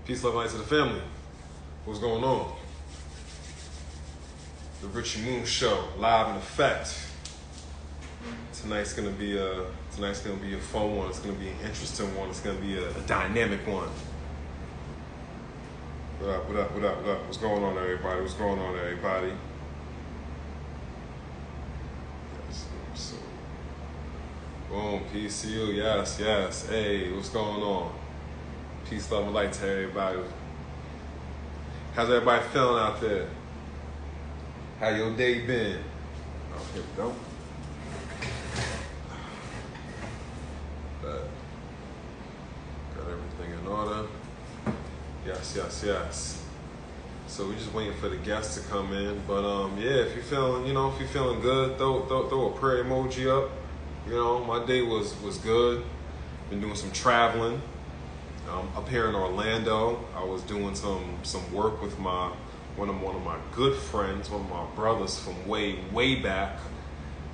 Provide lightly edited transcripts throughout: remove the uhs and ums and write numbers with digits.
Peace, love, light to the family. What's going on? The Richie Moon Show, live in effect. Tonight's gonna be a fun one. It's gonna be an interesting one. It's gonna be a dynamic one. What up? What up? What up? What up? What's going on, everybody? What's going on, everybody? Yes. So, boom. Peace to you. Yes. Yes. Hey, what's going on? Peace, love, and light to everybody. How's everybody feeling out there? How your day been? Oh, here we go. Got everything in order. Yes, yes, yes. So we're just waiting for the guests to come in. But yeah, if you're feeling good, throw a prayer emoji up. You know, my day was good. Been doing some traveling. Up here in Orlando, I was doing some work with one of my good friends, one of my brothers from way back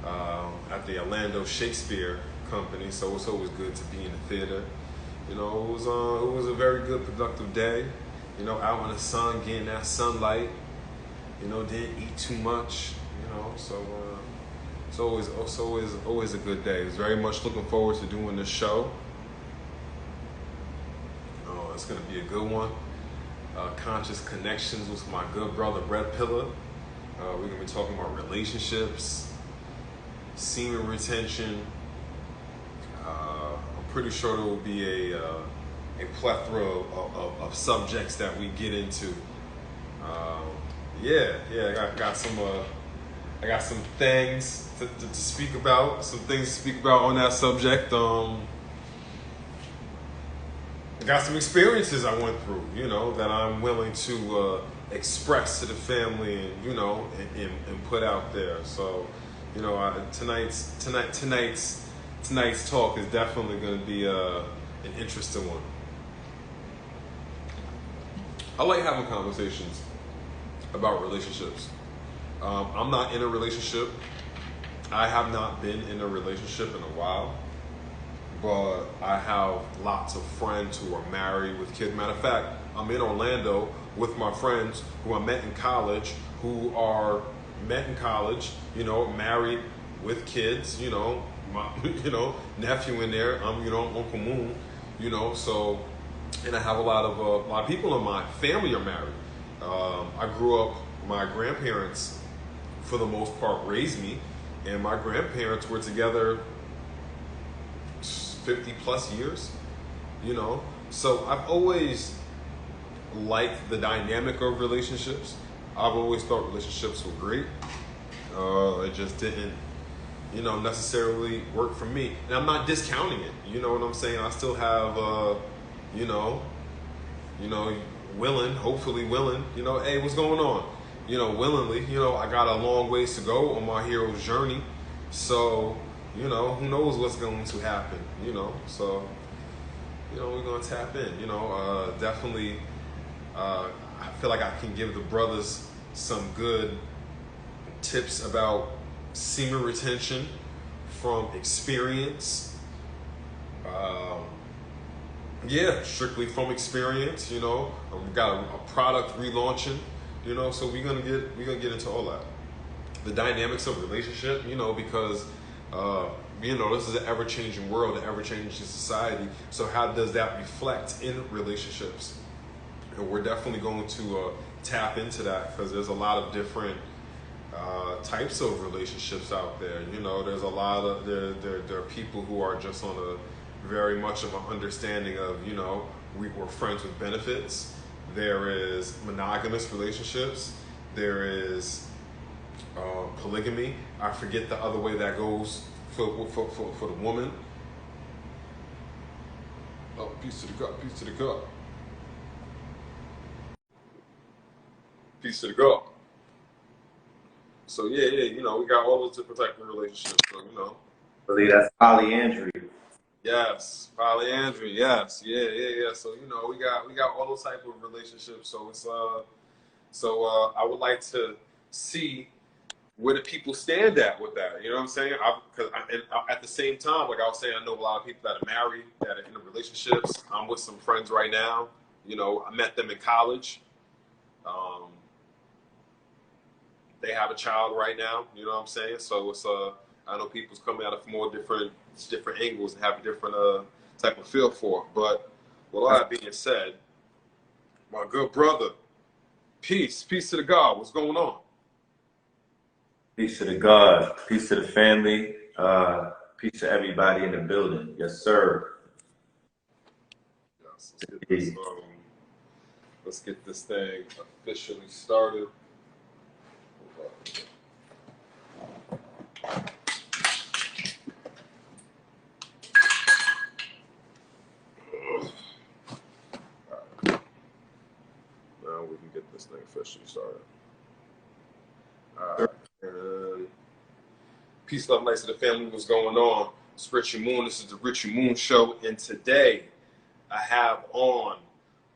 at the Orlando Shakespeare Company. So it's always good to be in the theater. You know, it was a very good, productive day. You know, out in the sun, getting that sunlight. You know, didn't eat too much. You know, so it's always a good day. I was very much looking forward to doing this show. Oh, it's gonna be a good one. Conscious Connectionz with my good brother Red Pillar. We're gonna be talking about relationships, semen retention. I'm pretty sure there will be a plethora of subjects that we get into. I got some things to speak about. Some things to speak about on that subject. I got some experiences I went through, you know, that I'm willing to express to the family and, you know, and put out there. So, you know, tonight's talk is definitely going to be an interesting one. I like having conversations about relationships. I'm not in a relationship. I have not been in a relationship in a while. But I have lots of friends who are married with kids. Matter of fact, I'm in Orlando with my friends who I met in college, you know, married with kids, you know, my nephew in there, Uncle Moon, you know, so, and I have a lot of people in my family are married. I grew up, my grandparents, for the most part, raised me, and my grandparents were together 50 plus years, you know, so I've always liked the dynamic of relationships. I've always thought relationships were great. It just didn't, you know, necessarily work for me, and I'm not discounting it. You know what I'm saying? I still have, hopefully willing, you know, hey, what's going on? You know, willingly, you know, I got a long ways to go on my hero's journey, so. You know, who knows what's going to happen, you know, so, you know, we're going to tap in, you know, definitely, I feel like I can give the brothers some good tips about semen retention from experience, strictly from experience, you know, we've got a product relaunching, you know, so we're gonna get into all that. The dynamics of relationship, you know, because you know, this is an ever-changing world, an ever-changing society. So how does that reflect in relationships? And we're definitely going to tap into that because there's a lot of different types of relationships out there. You know, there's a lot of there are people who are just on a very much of an understanding of, you know, we're friends with benefits. There is monogamous relationships. There is polygamy. I forget the other way that goes for the woman. Oh, peace to the God, peace to the God. Peace to the God. So yeah, you know, we got all those different types of relationships. So, you know. I believe that's polyandry. Yes, polyandry, yes. Yeah. So, you know, we got all those types of relationships. So it's I would like to see where do people stand at with that? You know what I'm saying? At the same time, like I was saying, I know a lot of people that are married, that are in relationships. I'm with some friends right now You know, I met them in college. Um, they have a child right now. You know what I'm saying? So it's I know people's coming at it from more different angles and have a different type of feel for it. But with all that being said, my good brother, peace to the God. What's going on? Peace to the God. Peace to the family. Peace to everybody in the building. Yes, sir. Yes, let's get this thing officially started. Now we can get this thing officially started. All right. And peace, love, lights to the family. What's going on? It's Richie Moon. This is the Richie Moon Show. And today I have on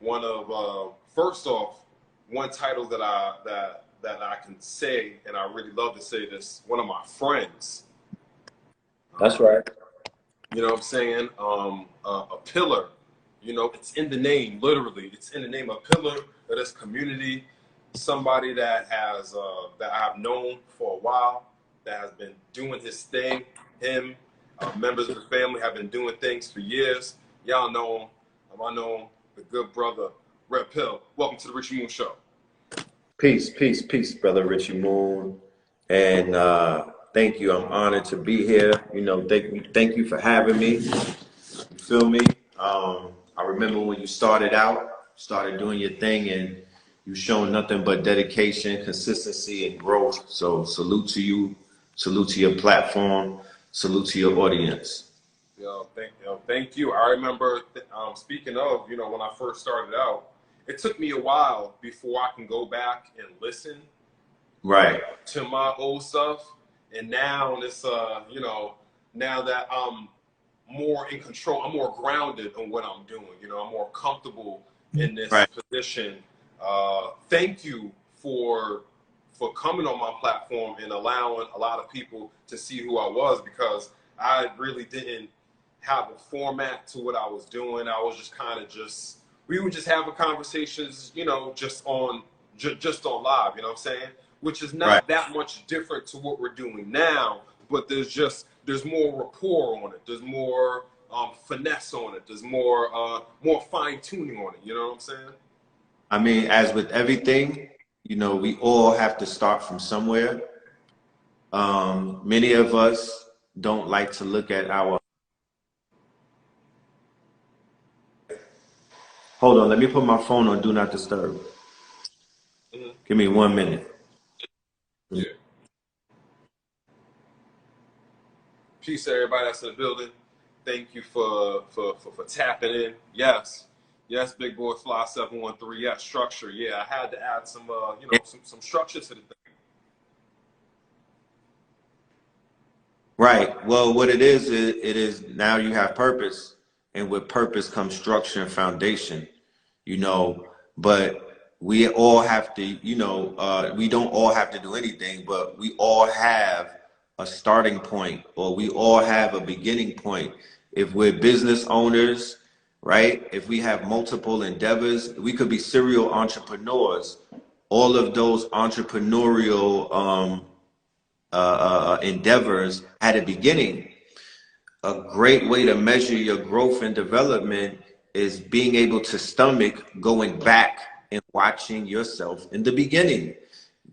one of, first off, one title that I can say, and I really love to say this, one of my friends. That's right. You know what I'm saying? A pillar. You know, it's in the name, literally. It's in the name, a pillar of this community. Somebody that has that I've known for a while, that has been doing his thing. Him, members of the family have been doing things for years. Y'all know him. I know him, the good brother, Red Pill. Welcome to the Richie Moon Show. Peace, peace, peace, brother Richie Moon. And thank you. I'm honored to be here. You know, thank you for having me. You feel me? I remember when you started doing your thing, and you shown nothing but dedication, consistency, and growth. So salute to you. Salute to your platform. Salute to your audience. Thank you. I remember, speaking of, you know, when I first started out, it took me a while before I can go back and listen Right. to my old stuff. And now it's, you know, now that I'm more in control, I'm more grounded on what I'm doing. You know, I'm more comfortable in this position. Thank you for coming on my platform and allowing a lot of people to see who I was, because I really didn't have a format to what I was doing. I was just kind of we were just having conversations, you know, just on live, you know what I'm saying? Which is not that much different to what we're doing now, but there's more rapport on it. There's more finesse on it. There's more fine tuning on it. You know what I'm saying? I mean, as with everything, you know, we all have to start from somewhere. Many of us don't like to look at our. Hold on, let me put my phone on Do Not Disturb. Mm-hmm. Give me 1 minute. Yeah. Peace to everybody that's in the building. Thank you for tapping in. Yes, Big Boy Fly 713. Yes, structure. Yeah, I had to add some you know, some structure to the thing. Right. Well, what it is now you have purpose, and with purpose comes structure and foundation. You know, but we all have to, you know, we don't all have to do anything, but we all have a starting point, or we all have a beginning point. If we're business owners, right? If we have multiple endeavors, we could be serial entrepreneurs. All of those entrepreneurial endeavors had a beginning. A great way to measure your growth and development is being able to stomach going back and watching yourself in the beginning.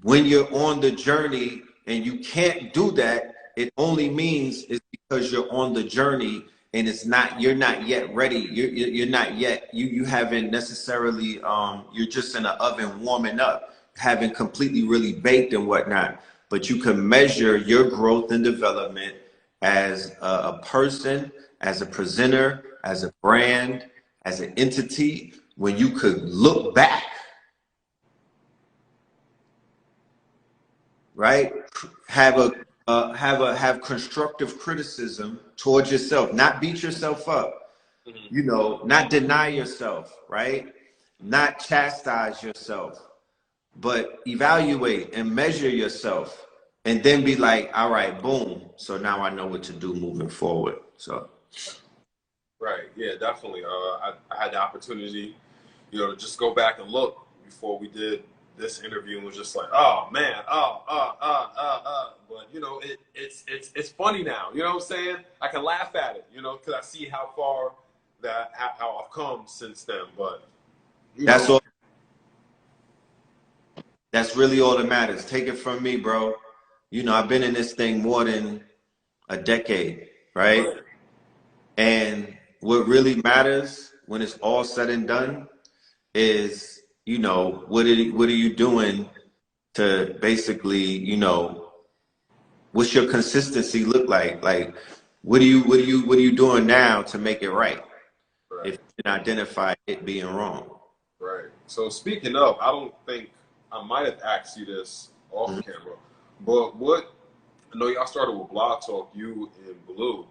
When you're on the journey and you can't do that, it only means it's because you're on the journey and you're not yet ready. You're not yet, you haven't necessarily, you're just in an oven warming up, haven't completely really baked and whatnot. But you can measure your growth and development as a person, as a presenter, as a brand, as an entity, when you could look back, right? Have constructive criticism towards yourself, not beat yourself up, you know, not deny yourself, right? Not chastise yourself, but evaluate and measure yourself, and then be like, all right, boom. So now I know what to do moving forward. So. Right. Yeah, definitely. I had the opportunity you know, to just go back and look before we did this interview and was just like, oh man, but you know, it's funny now. You know what I'm saying? I can laugh at it, you know, because I see how far how I've come since then. But you That's know, all. That's really all that matters. Take it from me, bro. You know, I've been in this thing more than a decade, right? right. And what really matters when it's all said and done is, you know, what are you doing to basically, you know, what's your consistency look like? Like, what are you doing now to make it right? If Right. you can identify it being wrong. Right. So speaking of, I don't think I might have asked you this off Mhm. camera, but what I know y'all started with Blog Talk, you and Blue,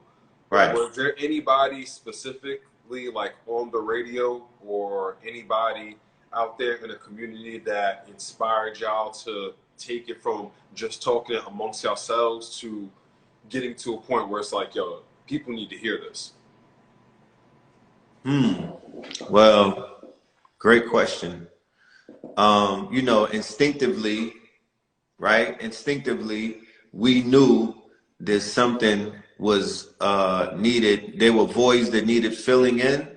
but Right. was there anybody specifically like on the radio or anybody out there in the community that inspired y'all to take it from just talking amongst yourselves to getting to a point where it's like, yo, people need to hear this? Well, great question. You know, instinctively, right? Instinctively, we knew that something was needed. There were voids that needed filling in,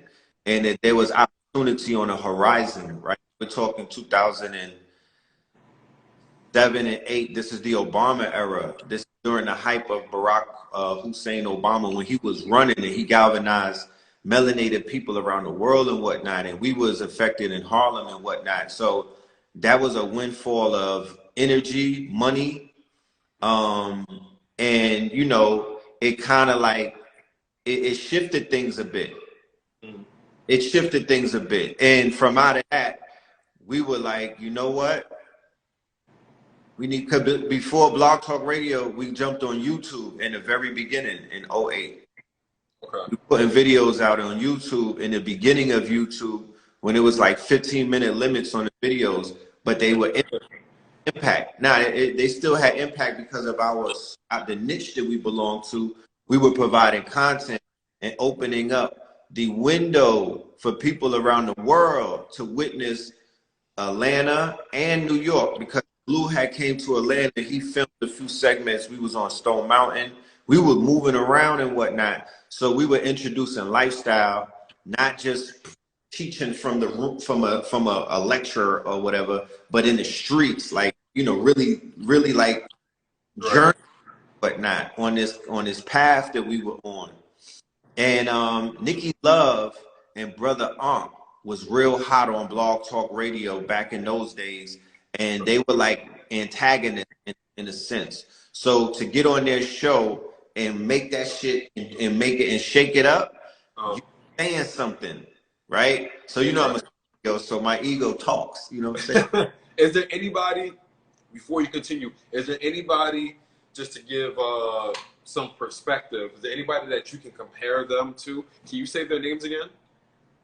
and that there was opportunity on the horizon, right? We're talking 2007 and 8. This is the Obama era. This is during the hype of Barack Hussein Obama, when he was running and he galvanized melanated people around the world and whatnot, and we was affected in Harlem and whatnot. So that was a windfall of energy, money, um, and you know, it kind of like it shifted things a bit. Mm. It shifted things a bit, and from out of that, we were like, you know what? We need, cause before Blog Talk Radio, we jumped on YouTube in the very beginning in '08. Okay. We putting videos out on YouTube in the beginning of YouTube when it was like 15-minute limits on the videos, but they were impact. Now they still had impact because of the niche that we belong to. We were providing content and opening up the window for people around the world to witness Atlanta and New York, because Blue had came to Atlanta. He filmed a few segments. We was on Stone Mountain. We were moving around and whatnot. So we were introducing lifestyle, not just teaching from the room, from a lecture or whatever, but in the streets, like, you know, really like Right. journey, whatnot, on this path that we were on. And Nikki Love and Brother Ankh was real hot on Blog Talk Radio back in those days, and they were like antagonists in a sense. So to get on their show and make that shit and make it and shake it up, you saying something, right? So you know I'm a ego, so my ego talks. You know what I'm saying? Is there anybody, before you continue, is there anybody, just to give some perspective, is there anybody that you can compare them to? Can you say their names again?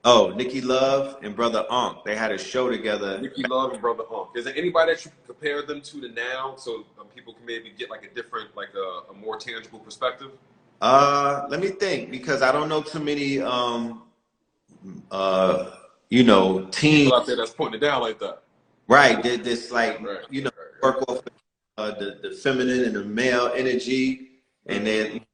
Oh, Nikki Love and Brother Ankh, they had a show together. Nikki Love and Brother Hunk. Is there anybody that you can compare them to now, so people can maybe get like a different, like a more tangible perspective? Let me think, because I don't know too many you know, teens, People out there that's putting it down like that. right? Did this, like, Right. you know, Right. work off the feminine and the male energy, and then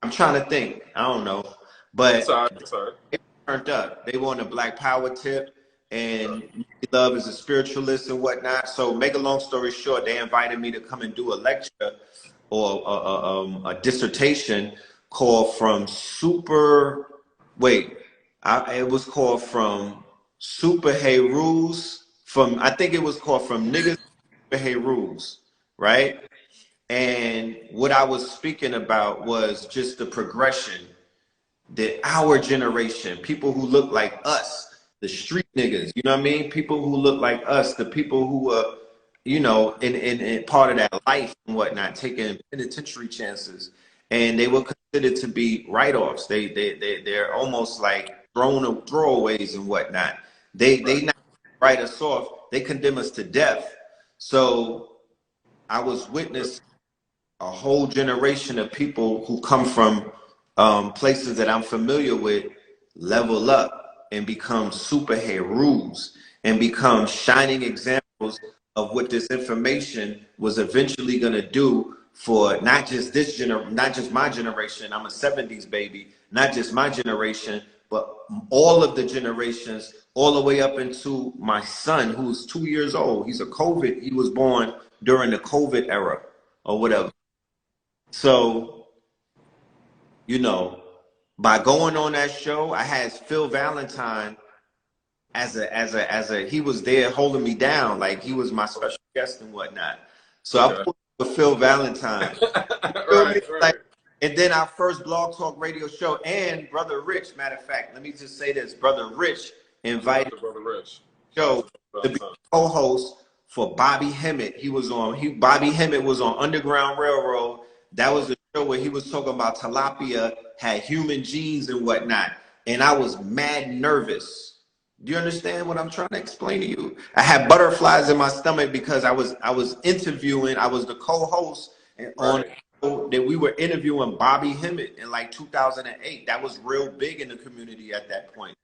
I'm trying to think. I don't know, It's but all right. It's all right. they turned up. They were on the Black Power tip, and Nikki Love is a spiritualist and whatnot. So, make a long story short, they invited me to come and do a lecture or a dissertation called from super. Wait, it was called from Super Hey Rules. From, I think it was called From Niggas to Super Hey Rules, right? And what I was speaking about was just the progression that our generation, people who look like us, the street niggas, you know what I mean? People who look like us, the people who are, you know, in part of that life and whatnot, taking penitentiary chances. And they were considered to be write-offs. They're almost like throwaways and whatnot. They not write us off. They condemn us to death. So I was witness a whole generation of people who come from places that I'm familiar with level up and become superheroes and become shining examples of what this information was eventually going to do for not just not just my generation. I'm a 70s baby, not just my generation, but all of the generations, all the way up into my son, who's 2 years old. He was born during the COVID era or whatever. So, you know, by going on that show, I had Phil Valentine he was there holding me down, like he was my special guest and whatnot. So I pulled with Phil Valentine. Like, and then our first Blog Talk Radio show, and Brother Rich, matter of fact, let me just say this, Brother Rich invited Brother Rich show to be co-host for Bobby Hemmett. Bobby Hemmett was on Underground Railroad. That was the show where he was talking about tilapia had human genes and whatnot. And I was mad nervous. Do you understand what I'm trying to explain to you? I had butterflies in my stomach because I was interviewing. I was the co-host on that we were interviewing Bobby Hemmett in like 2008. That was real big in the community at that point.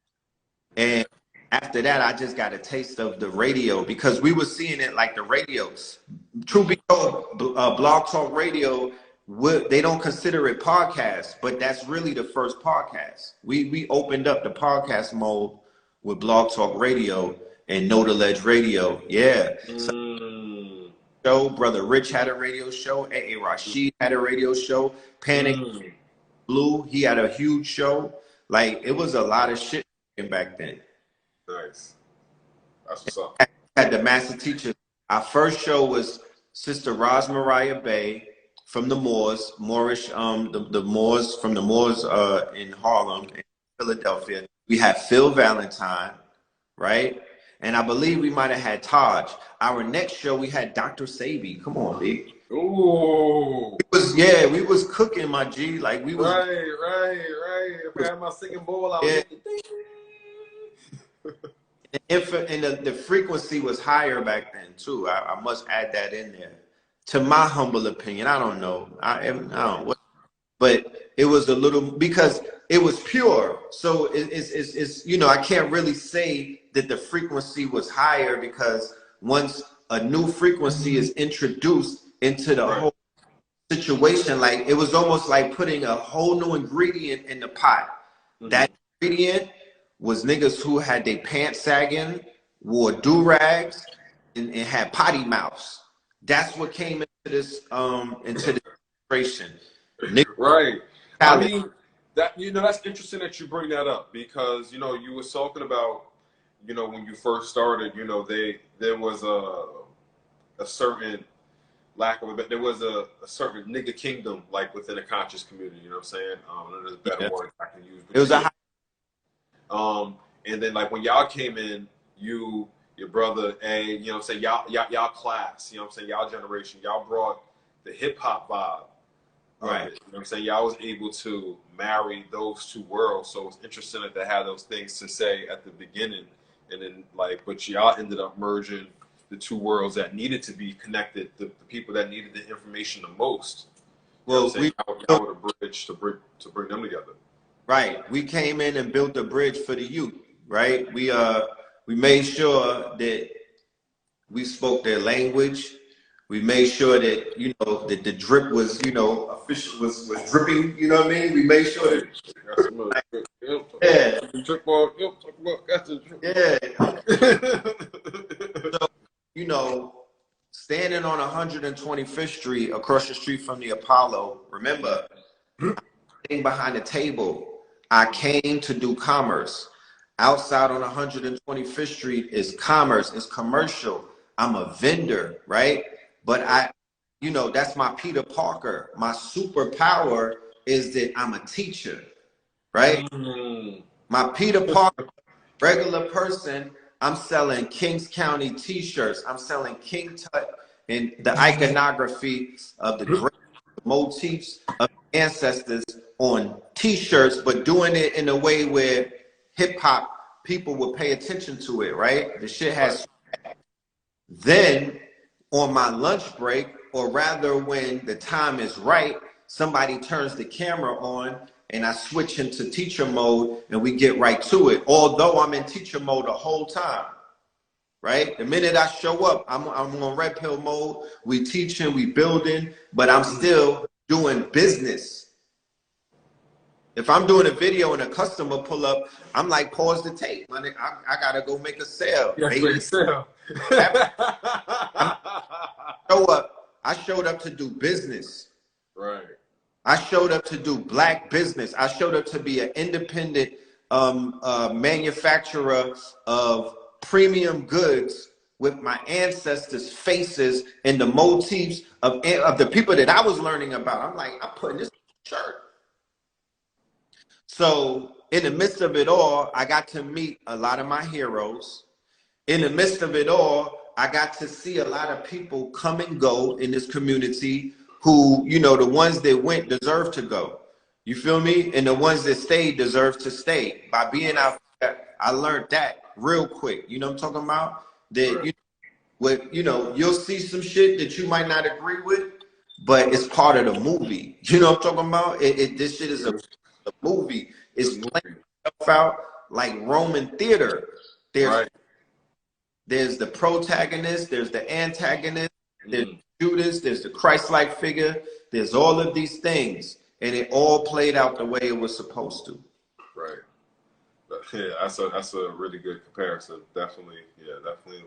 And after that, I just got a taste of the radio because we were seeing it like the radios. True be told, Blog Talk Radio, they don't consider it podcast, but that's really the first podcast. We opened up the podcast mode with Blog Talk Radio and Know the Ledge Radio. Yeah. So, Brother Rich had a radio show. A.A. Rashid had a radio show. Panic Blue, he had a huge show. Like, it was a lot of shit back then. Nice. That's what's up. Had the master teacher. Our first show was Sister Roz Mariah Bay from the Moors, the Moors from the Moors in Harlem, in Philadelphia. We had Phil Valentine, right? And I believe we might have had Taj. Our next show, we had Dr. Sabi. Come on, B. Ooh. We was cooking, my G. Like we was. Right. If I had my singing bowl, I was. And the frequency was higher back then too. I must add that in there. To my humble opinion, I don't know. I don't know. But it was a little, because it was pure. So it's I can't really say that the frequency was higher, because once a new frequency is introduced into the whole situation, like it was almost like putting a whole new ingredient in the pot. That ingredient was niggas who had their pants sagging, wore do-rags, and had potty mouths. That's what came into this situation. Right. I mean, that's interesting that you bring that up, because you was talking about when you first started, there was a certain lack of there was a certain nigga kingdom like within the conscious community. You know what I'm saying? There's a better word I can use. It was and then like when y'all came in, your brother A, y'all class, y'all generation, y'all brought the hip hop vibe. Right. You know what I'm saying? Y'all was able to marry those two worlds. So it's interesting that they had those things to say at the beginning. And then but y'all ended up merging the two worlds that needed to be connected, the people that needed the information the most. Well, y'all were the bridge to bring them together. Right. We came in and built a bridge for the youth, right? We made sure that we spoke their language. We made sure that, that the drip was, official was dripping, you know what I mean? We made sure that So, standing on 125th Street across the street from the Apollo, remember, sitting behind the table, I came to do commerce. Outside on 125th Street is commerce, it's commercial. I'm a vendor, right? But that's my Peter Parker. My superpower is that I'm a teacher, right? My Peter Parker, regular person, I'm selling Kings County t-shirts. I'm selling King Tut and the iconography of the great motifs of ancestors on t-shirts, but doing it in a way where hip hop people will pay attention to it, right? The shit has. Then on my lunch break, or rather when the time is right, somebody turns the camera on and I switch into teacher mode and we get right to it. Although I'm in teacher mode the whole time, right? The minute I show up, I'm on red pill mode. We teaching, we building, but I'm still doing business. If I'm doing a video and a customer pull up, I'm like, pause the tape. I gotta go make a sale. Yeah, make a sale. I showed up to do business. Right. I showed up to do black business. I showed up to be an independent manufacturer of premium goods with my ancestors' faces and the motifs of the people that I was learning about. I'm like, I'm putting this shirt. So in the midst of it all, I got to meet a lot of my heroes. In the midst of it all, I got to see a lot of people come and go in this community who, you know, the ones that went deserve to go. You feel me? And the ones that stayed deserve to stay. By being out there, I learned that real quick. You know what I'm talking about? That, you'll see some shit that you might not agree with, but it's part of the movie. You know what I'm talking about? This shit is a movie. It's playing stuff out like Roman theater. There's the protagonist, there's the antagonist, there's Judas, there's the Christ-like figure, there's all of these things, and it all played out the way it was supposed to. Right. Yeah, that's a really good comparison. Definitely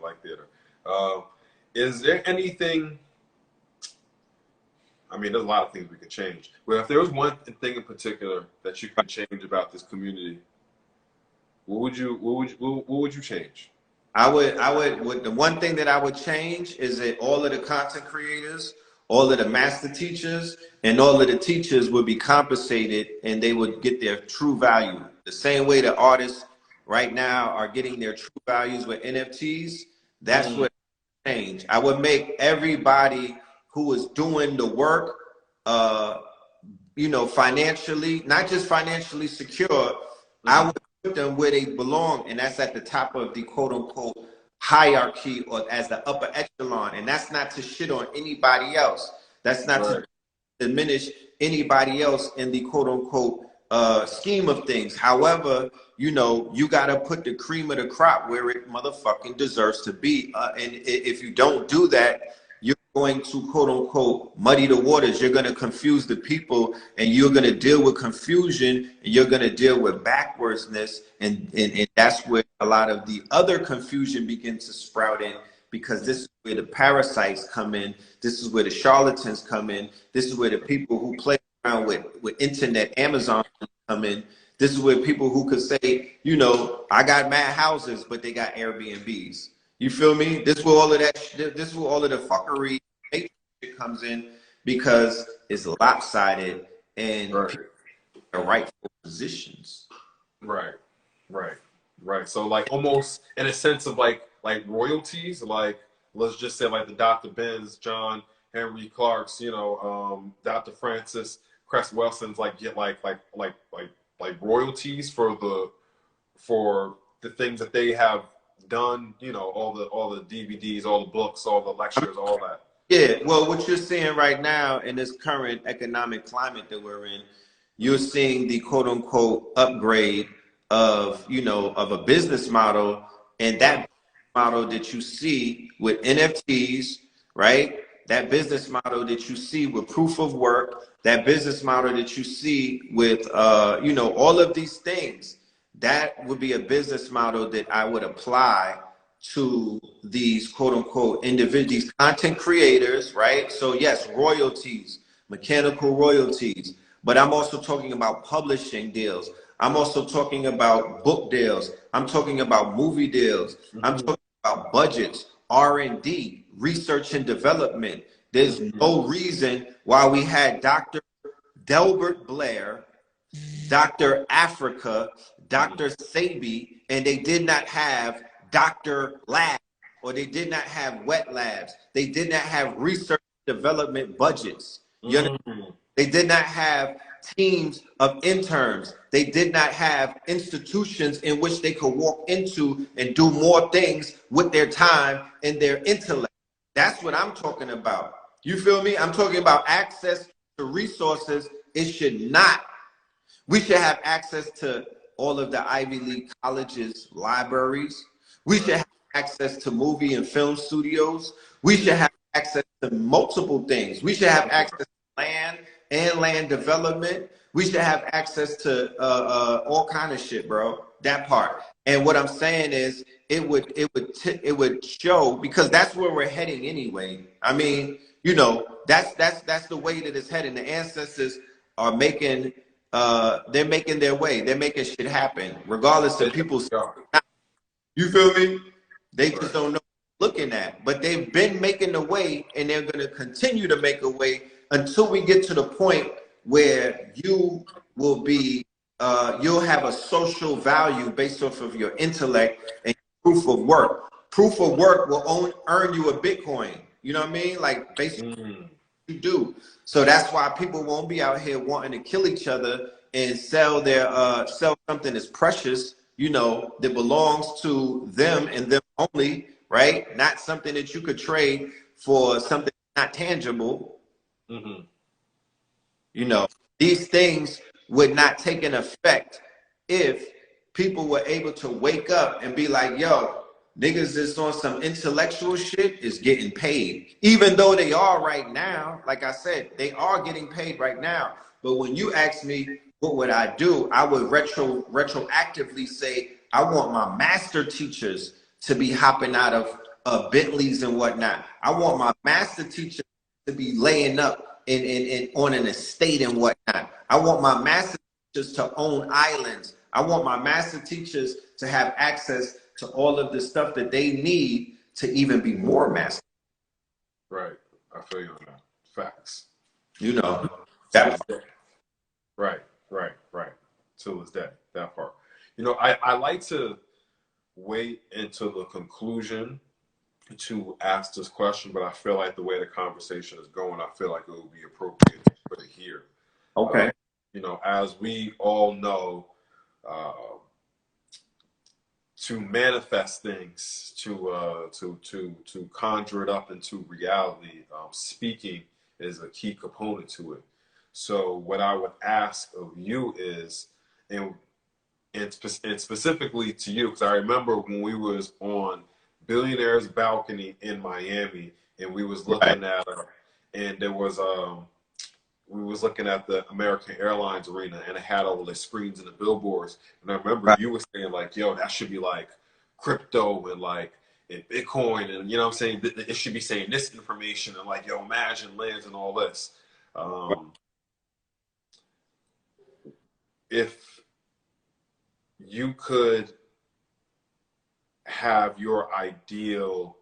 like theater. Is there anything? I mean, there's a lot of things we could change. But if there was one thing in particular that you could change about this community, what would you change? The one thing that I would change is that all of the content creators, all of the master teachers, and all of the teachers would be compensated and they would get their true value. The same way the artists right now are getting their true values with NFTs, that's what I would change. I would make everybody who is doing the work, financially, not just financially secure, I would put them where they belong, and that's at the top of the quote-unquote hierarchy or as the upper echelon. And that's not to shit on anybody else. That's not to diminish anybody else in the quote-unquote scheme of things. However, you got to put the cream of the crop where it motherfucking deserves to be. And if you don't do that, you're going to quote unquote muddy the waters. You're going to confuse the people, and you're going to deal with confusion, and you're going to deal with backwardsness. And that's where a lot of the other confusion begins to sprout in, because this is where the parasites come in. This is where the charlatans come in. This is where the people who play around with internet, Amazon come in. This is where people who could say, I got mad houses, but they got Airbnbs. You feel me? This is where all of the fuckery comes in, because it's lopsided and people in the rightful positions. Right. So like almost in a sense of like royalties, like let's just say like the Dr. Benz, John Henry Clark's, Dr. Francis Cress Welson's get like royalties for the things that they have done, all the DVDs, all the books, all the lectures, all that. Yeah, well, what you're seeing right now in this current economic climate that we're in, you're seeing the quote unquote upgrade of a business model, and that model that you see with NFTs, right? That business model that you see with proof of work, that business model that you see with all of these things. That would be a business model that I would apply to these quote unquote individuals, content creators, right? So yes, royalties, mechanical royalties, but I'm also talking about publishing deals. I'm also talking about book deals. I'm talking about movie deals. I'm talking about budgets, R&D, research and development. There's no reason why we had Dr. Delbert Blair, Dr. Africa, Dr. Sabi, and they did not have Dr. Lab, or they did not have wet labs. They did not have research and development budgets. They did not have teams of interns. They did not have institutions in which they could walk into and do more things with their time and their intellect. That's what I'm talking about. You feel me? I'm talking about access to resources. It should not We should have access to all of the Ivy League colleges' libraries. We should have access to movie and film studios. We should have access to multiple things. We should have access to land and land development. We should have access to all kind of shit, bro. That part. And what I'm saying is, it would show, because that's where we're heading anyway. I mean, you know, that's the way that it's heading. The ancestors are making they're making their way. They're making shit happen, regardless of people's. You feel me? They just don't know what they're looking at, but they've been making the way, and they're going to continue to make a way until we get to the point where you will be, you'll have a social value based off of your intellect and proof of work. Proof of work will earn you a Bitcoin. You know what I mean? Like, basically, you do. So that's why people won't be out here wanting to kill each other and sell their sell something that's precious, you know, that belongs to them and them only, right? Not something that you could trade for something not tangible. You know, these things would not take an effect if people were able to wake up and be like, yo, niggas that's on some intellectual shit is getting paid. Even though they are right now, like I said, they are getting paid right now. But when you ask me, what would I do? I would retroactively say, I want my master teachers to be hopping out of Bentleys and whatnot. I want my master teachers to be laying up in on an estate and whatnot. I want my master teachers to own islands. I want my master teachers to have access to all of the stuff that they need to even be more master. Right. I feel you on that. Facts. You know, that right. Till this day, that part. You know, I like to wait until the conclusion to ask this question, but I feel like the way the conversation is going, I feel like it would be appropriate to put it here. Okay. You know, as we all know, to manifest things, to conjure it up into reality, speaking is a key component to it. So what I would ask of you is, and specifically to you, because I remember when we was on Billionaire's balcony in Miami, and we was looking at, and there was we was looking at the American Airlines arena, and it had all the screens and the billboards. And I remember you were saying like, yo, that should be like crypto and like and Bitcoin, and you know what I'm saying? It should be saying this information, and like, yo, imagine lands and all this. If you could have your ideal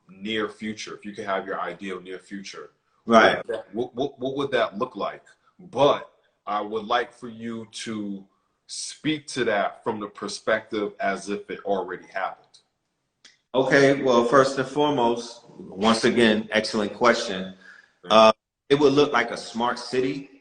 near future, if you could have your ideal near future, right, what would that look like? But I would like for you to speak to that from the perspective as if it already happened. Okay, well, first and foremost, once again, excellent question. It would look like a smart city,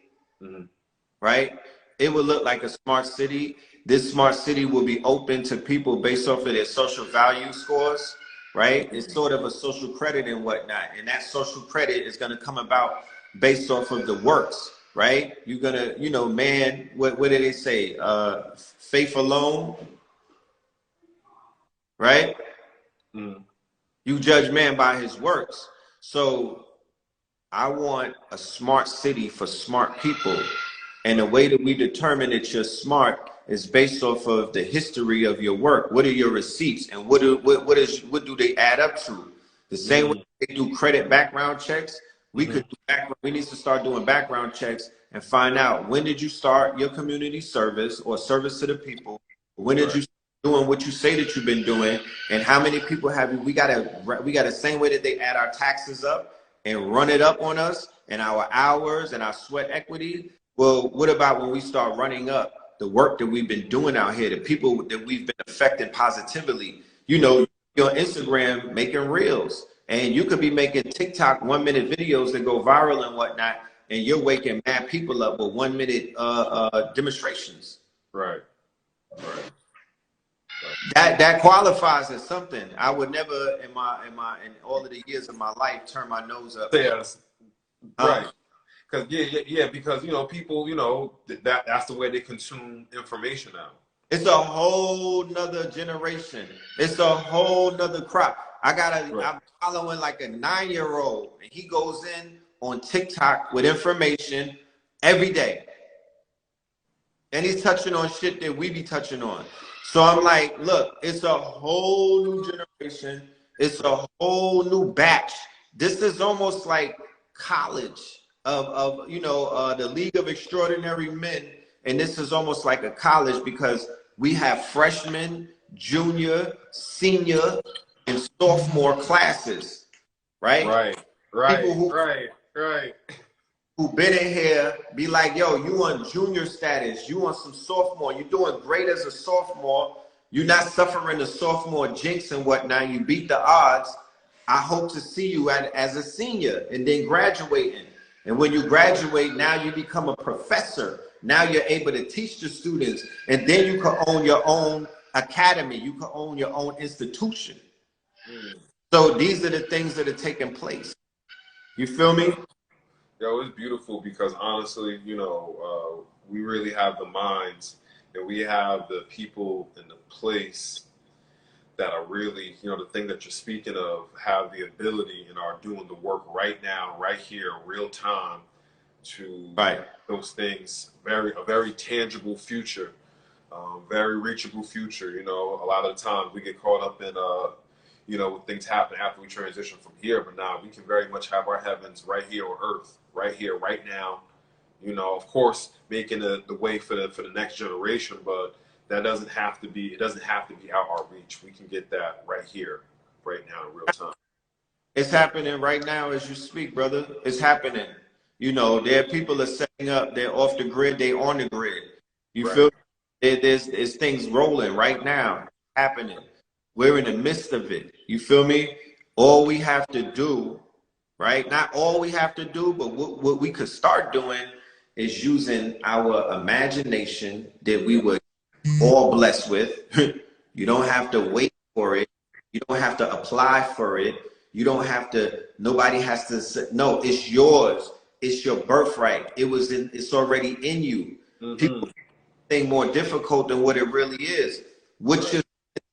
right? It would look like a smart city. This smart city will be open to people based off of their social value scores, right? It's sort of a social credit and whatnot. And that social credit is going to come about based off of the works, right? You're going to, you know, man, what did they say? Faith alone, right? You judge man by his works. So I want a smart city for smart people. And the way that we determine that you're smart is based off of the history of your work. What are your receipts, and what do they add up to? The same way they do credit background checks, we could do we need to start doing background checks and find out, when did you start your community service or service to the people? When did you start doing what you say that you've been doing, and how many people have you? We got the same way that they add our taxes up and run it up on us and our hours and our sweat equity. Well, what about when we start running up the work that we've been doing out here, the people that we've been affecting positively? You know, you're on Instagram making reels, and you could be making TikTok 1-minute videos that go viral and whatnot, and you're waking mad people up with 1-minute demonstrations. Right. That qualifies as something. I would never in all of the years of my life turn my nose up. Yes. Right. Cause because people, that's the way they consume information now. It's a whole nother generation. It's a whole nother crop. I'm following like a 9-year-old, and he goes in on TikTok with information every day. And he's touching on shit that we be touching on. So I'm like, look, it's a whole new generation. It's a whole new batch. This is almost like college of the League of Extraordinary Men. And this is almost like a college because we have freshmen, junior, senior, and sophomore classes, right? Right. Who been in here be like, yo, you on junior status, you on some sophomore, you're doing great as a sophomore, you're not suffering the sophomore jinx and whatnot, you beat the odds. I hope to see you as a senior and then graduating. And when you graduate, now you become a professor. Now you're able to teach the students, and then you can own your own academy, you can own your own institution. So these are the things that are taking place. You feel me? Yo, it's beautiful because honestly, we really have the minds and we have the people in the place that are really, the thing that you're speaking of, have the ability and are doing the work right now, right here, real time to those things, a very tangible future, very reachable future. A lot of the times we get caught up in when things happen after we transition from here, but now we can very much have our heavens right here on earth, right here, right now. Of course, making the way for the next generation, but that doesn't have to be. It doesn't have to be out our reach. We can get that right here, right now, in real time. It's happening right now as you speak, brother. It's happening. There are people that are setting up. They're off the grid. They're on the grid. You feel? There's things rolling right now, happening. We're in the midst of it. You feel me? All we have to do, right? Not all we have to do, but what we could start doing is using our imagination that we were all blessed with. You don't have to wait for it. You don't have to apply for it. You don't have to, nobody has to say, no, it's yours. It's your birthright. It's already in you. People think more difficult than what it really is, which is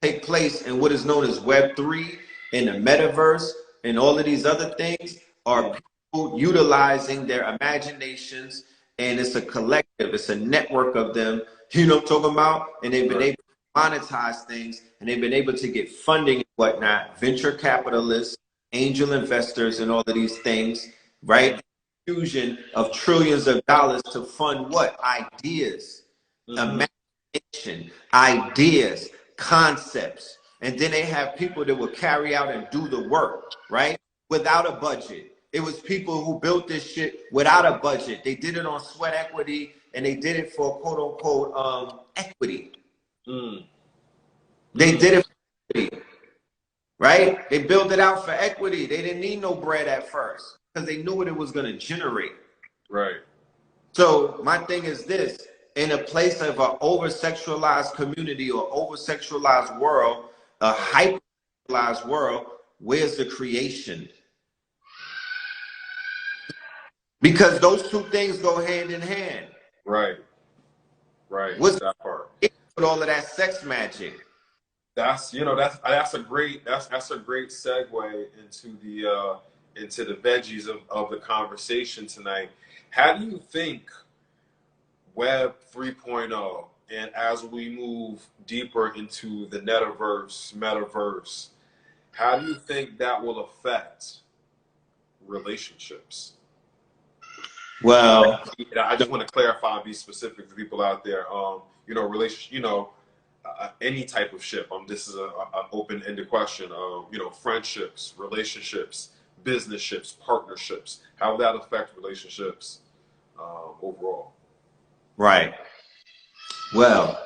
take place in what is known as Web3 and the metaverse and all of these other things are people utilizing their imaginations, and it's a collective, it's a network of them, you know what I'm talking about? And they've been able to monetize things, and they've been able to get funding and whatnot, venture capitalists, angel investors, and all of these things, right? Fusion of trillions of dollars to fund what? Ideas, imagination, ideas, concepts. And then they have people that will carry out and do the work, right? Without a budget. It was people who built this shit without a budget. They did it on sweat equity, and they did it for quote unquote equity. They did it for equity, right? They built it out for equity. They didn't need no bread at first because they knew what it was going to generate. Right. So my thing is this: in a place of an over-sexualized community or over-sexualized world, a hyper-sexualized world, where's the creation? Because those two things go hand in hand. Right. What's that part? With all of that sex magic? That's a great segue into the veggies of the conversation tonight. How do you think Web 3.0, and as we move deeper into the metaverse, how do you think that will affect relationships? Well, I just want to clarify and be specific to people out there. Any type of ship. This is an open-ended question. Friendships, relationships, business ships, partnerships. How will that affect relationships overall? Right. Well,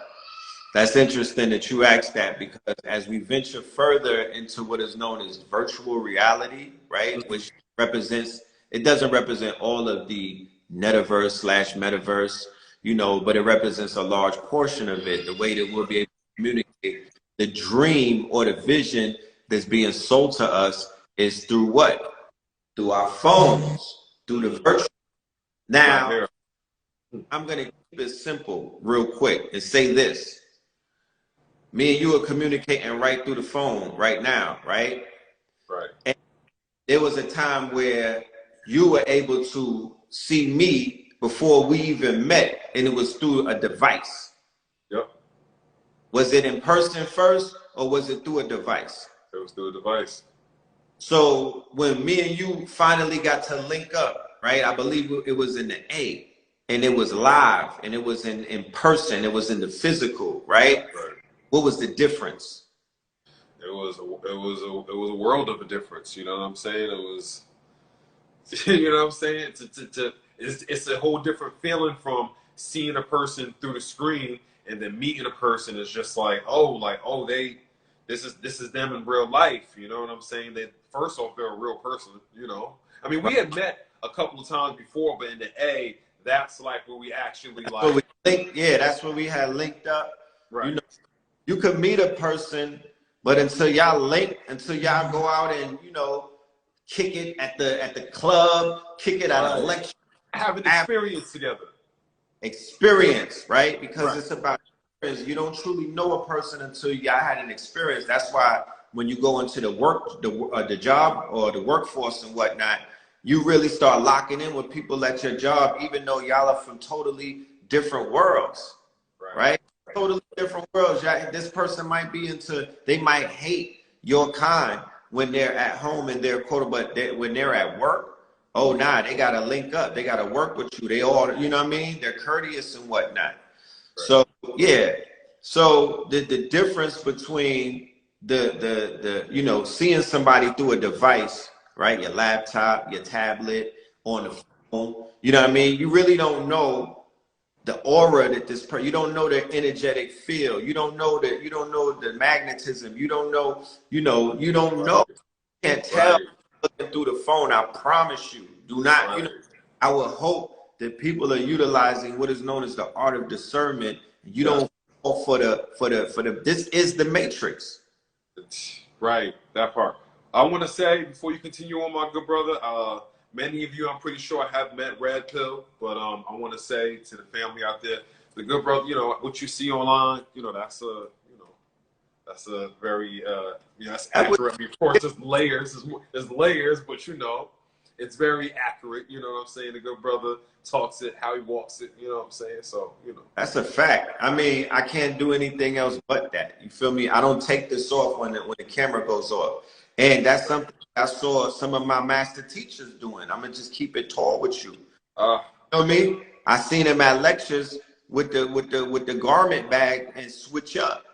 that's interesting that you asked that, because as we venture further into what is known as virtual reality, right, which it doesn't represent all of the metaverse, but it represents a large portion of it, the way that we'll be able to communicate. The dream or the vision that's being sold to us is through what? Through our phones, through the virtual. Black Now, hair. I'm going to keep it simple real quick and say this. Me and you are communicating right through the phone right now, right? Right. And there was a time where you were able to see me before we even met, and it was through a device. Yep. Was it in person first, or was it through a device? It was through a device. So when me and you finally got to link up, right? I believe it was in the A, and it was live, and it was in person, it was in the physical, right? Right. What was the difference? It was a world of a difference. You know what I'm saying? It was, you know what I'm saying? It's a whole different feeling from seeing a person through the screen, and then meeting a person is just like this is them in real life. You know what I'm saying? That first off, they're a real person. You know, I mean, we had met a couple of times before, but in the A, that's like where we actually So like. we linked, yeah, that's when we had linked up. Right. You know, you could meet a person, but until y'all link, until y'all go out and kick it at the club, kick it at a lecture, have an experience together. Experience, right? Because Right. it's about experience. You don't truly know a person until y'all had an experience. That's why when you go into the job or the workforce and whatnot, you really start locking in with people at your job, even though y'all are from totally different worlds, right? Totally different worlds. This person might be they might hate your kind when they're at home and they're but when they're at work, oh, nah, they got to link up. They got to work with you. They all, you know what I mean? They're courteous and whatnot. Right. So, yeah. So the difference between the seeing somebody through a device, right? Your laptop, your tablet, on the phone, you know what I mean? You really don't know the aura that this person, you don't know their energetic field. You don't know the magnetism. You don't know, you don't know. You can't tell looking through the phone. I promise you, do not, I would hope that people are utilizing what is known as the art of discernment. You don't fall for the, this is the matrix. Right, that part. I want to say, before you continue on, my good brother, many of you, I'm pretty sure, have met Red Pill, but I want to say to the family out there, the good brother, what you see online, that's a very, that's accurate. Of course, there's layers, but it's very accurate. You know what I'm saying? The good brother talks it how he walks it. You know what I'm saying? So, That's a fact. I mean, I can't do anything else but that. You feel me? I don't take this off when the camera goes off. And that's something I saw some of my master teachers doing. I'm gonna just keep it tall with you. You know what I mean? I seen them at lectures with the garment bag and switch up.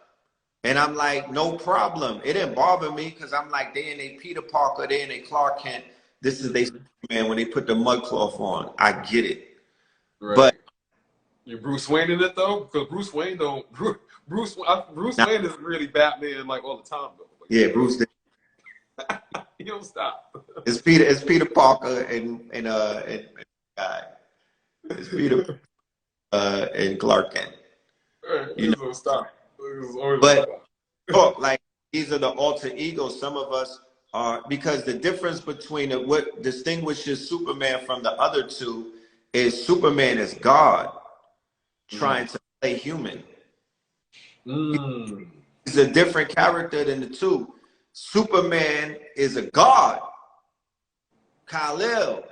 And I'm like, no problem. It didn't bother me because I'm like, they in a Peter Parker, they in a Clark Kent. This is they man when they put the mud cloth on. I get it. Right. But you Bruce Wayne in it though? Because Bruce Wayne Wayne isn't really Batman like all the time though. Like, yeah, Bruce. He don't stop. It's Peter Parker and it's Peter and Clark Kent. You don't stop. But like these are the alter egos. Some of us are, because the difference between what distinguishes Superman from the other two is Superman is God trying to play human. He's a different character than the two. Superman is a god, Kal-El,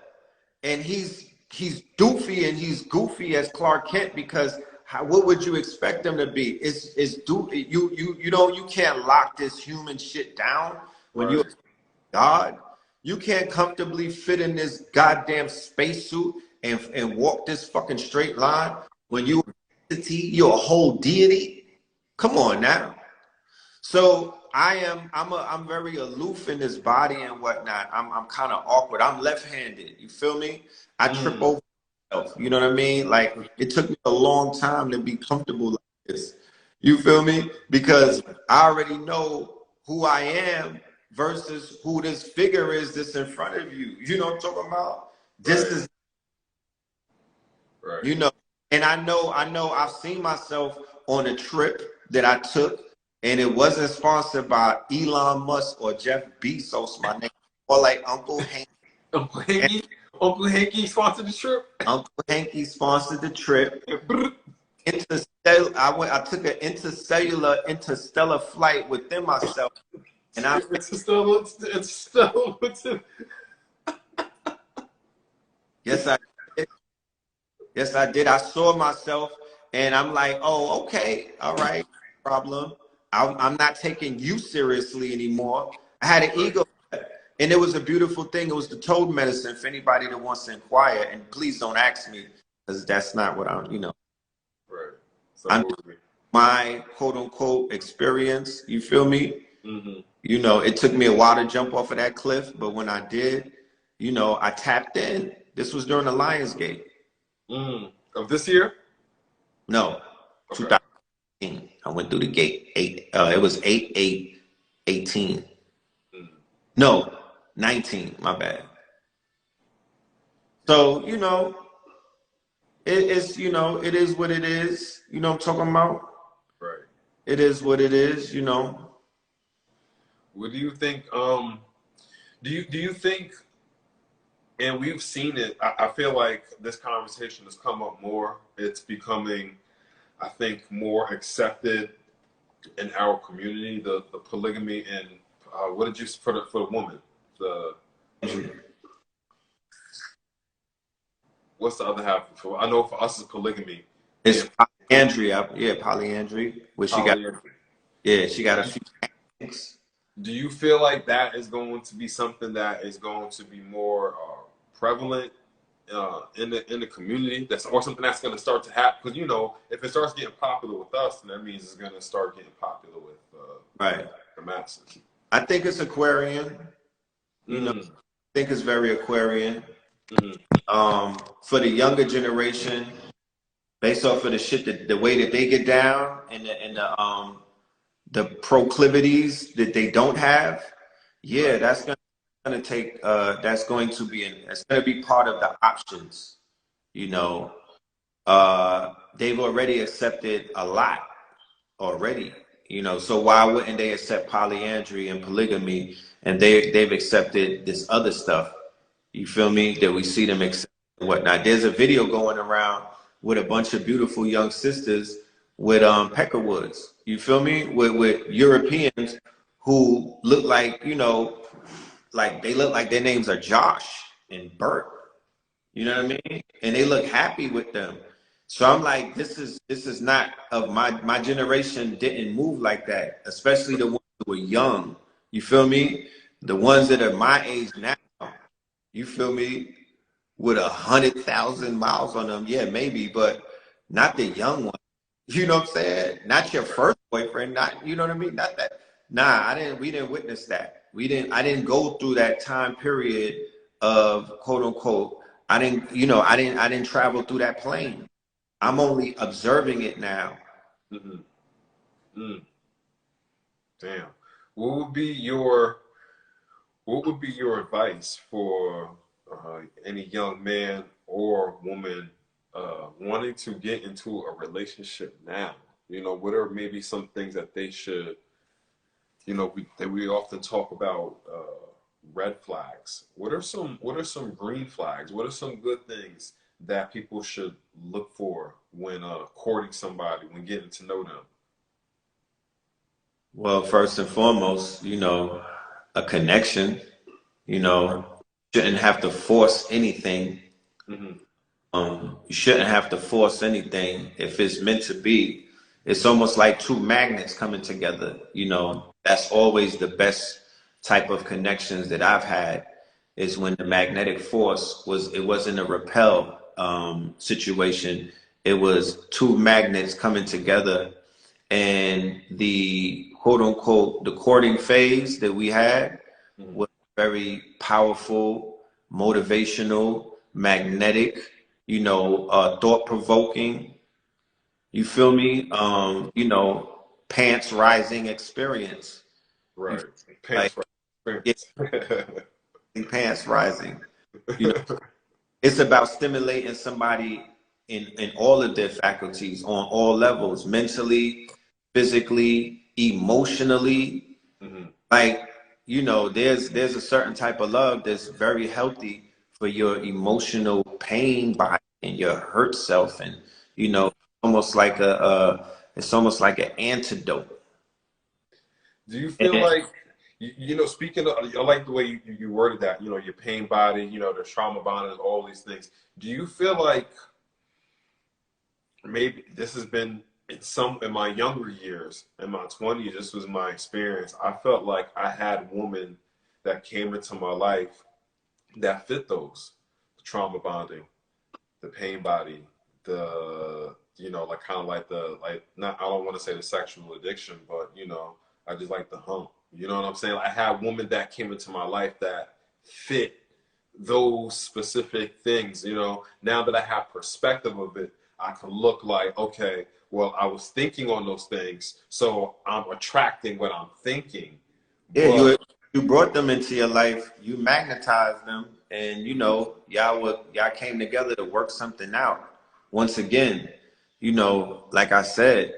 and he's doofy and he's goofy as Clark Kent because what would you expect him to be? You can't lock this human shit down when you're God. You can't comfortably fit in this goddamn spacesuit and walk this fucking straight line when you're a whole deity. Come on now. So I'm very aloof in this body and whatnot. I'm kind of awkward. I'm left-handed. You feel me? I trip over myself. You know what I mean? Like it took me a long time to be comfortable like this. You feel me? Because I already know who I am versus who this figure is that's in front of you. You know what I'm talking about? This is, and I know I've seen myself on a trip that I took. And it wasn't sponsored by Elon Musk or Jeff Bezos, my name, or like Uncle Hank. Uncle Hanky? Uncle Hanky sponsored the trip. Uncle Hanky sponsored the trip. Interstellar. I took an interstellar flight within myself, and I. Interstellar. Yes, I did. Yes, I did. I saw myself, and I'm like, oh, okay, all right, no problem. I'm not taking you seriously anymore. I had an ego, and it was a beautiful thing. It was the toad medicine for anybody that wants to inquire. And please don't ask me, because that's not what I'm, Right. So I'm my quote unquote experience. You feel me? mm-hmm. It took me a while to jump off of that cliff, but when I did, I tapped in. This was during the Lionsgate. Of this year? No, okay. 2018. I went through the gate. It was 8/8/18. No, 19. My bad. So it's it is what it is. You know what I'm talking about? Right. It is what it is. What do you think? Do you think? And we've seen it. I feel like this conversation has come up more. It's becoming, I think, more accepted in our community. The polygamy and what did you for the woman? What's the other half? I know for us it's polygamy. It's polyandry. Yeah, polyandry. Where she got a few things. Do you feel like that is going to be something that is going to be more prevalent in the community, or something that's going to start to happen? Because if it starts getting popular with us, then that means it's going to start getting popular with the masses. I think it's Aquarian. I think it's very Aquarian. For the younger generation, based off of the shit the way that they get down and the proclivities that they don't have, that's going to be part of the options. They've already accepted a lot already. So why wouldn't they accept polyandry and polygamy? And they've accepted this other stuff. You feel me? That we see them accept and whatnot. There's a video going around with a bunch of beautiful young sisters with peckerwoods. You feel me? With Europeans who look like, like they look like their names are Josh and Bert. You know what I mean? And they look happy with them. So I'm like, this is not of my generation didn't move like that, especially the ones who were young. You feel me? The ones that are my age now, you feel me? With 100,000 miles on them, yeah, maybe, but not the young one. You know what I'm saying? Not your first boyfriend, not, you know what I mean? Not that. Nah, we didn't witness that. I didn't go through that time period of quote unquote, I didn't travel through that plane. I'm only observing it now. Damn. What would be your advice for any young man or woman wanting to get into a relationship now? What are maybe some things that they should, we often talk about red flags. What are some green flags? What are some good things that people should look for when courting somebody, when getting to know them? Well, first and foremost, a connection. Shouldn't have to force anything. You shouldn't have to force anything. If it's meant to be, it's almost like two magnets coming together. That's always the best type of connections that I've had, is when the magnetic force it wasn't a repel situation. It was two magnets coming together, and the quote unquote the courting phase that we had was very powerful, motivational, magnetic, thought provoking. You feel me? Pants rising experience. Right. Pants rising experience. Pants rising. It's about stimulating somebody in all of their faculties on all levels, mentally, physically, emotionally. Like, there's a certain type of love that's very healthy for your emotional pain body and your hurt self, and you know, almost like it's almost like an antidote. Do you feel like, you know, speaking of, I like the way you worded that, you know, your pain body, you know, the trauma bonding, all these things. Do you feel like maybe this has been in my younger years, in my 20s, this was my experience. I felt like I had women that came into my life that fit those, the trauma bonding, the pain body, the, you know, like kind of like the, like, not, I don't want to say the sexual addiction, but, you know, I just like the hump. You know what I'm saying? I had women that came into my life that fit those specific things. You know, now that I have perspective of it, I can look like, okay, well, I was thinking on those things, so I'm attracting what I'm thinking. Yeah, But you brought them into your life, you magnetized them, and you know, y'all came together to work something out. Once again, you know, like I said,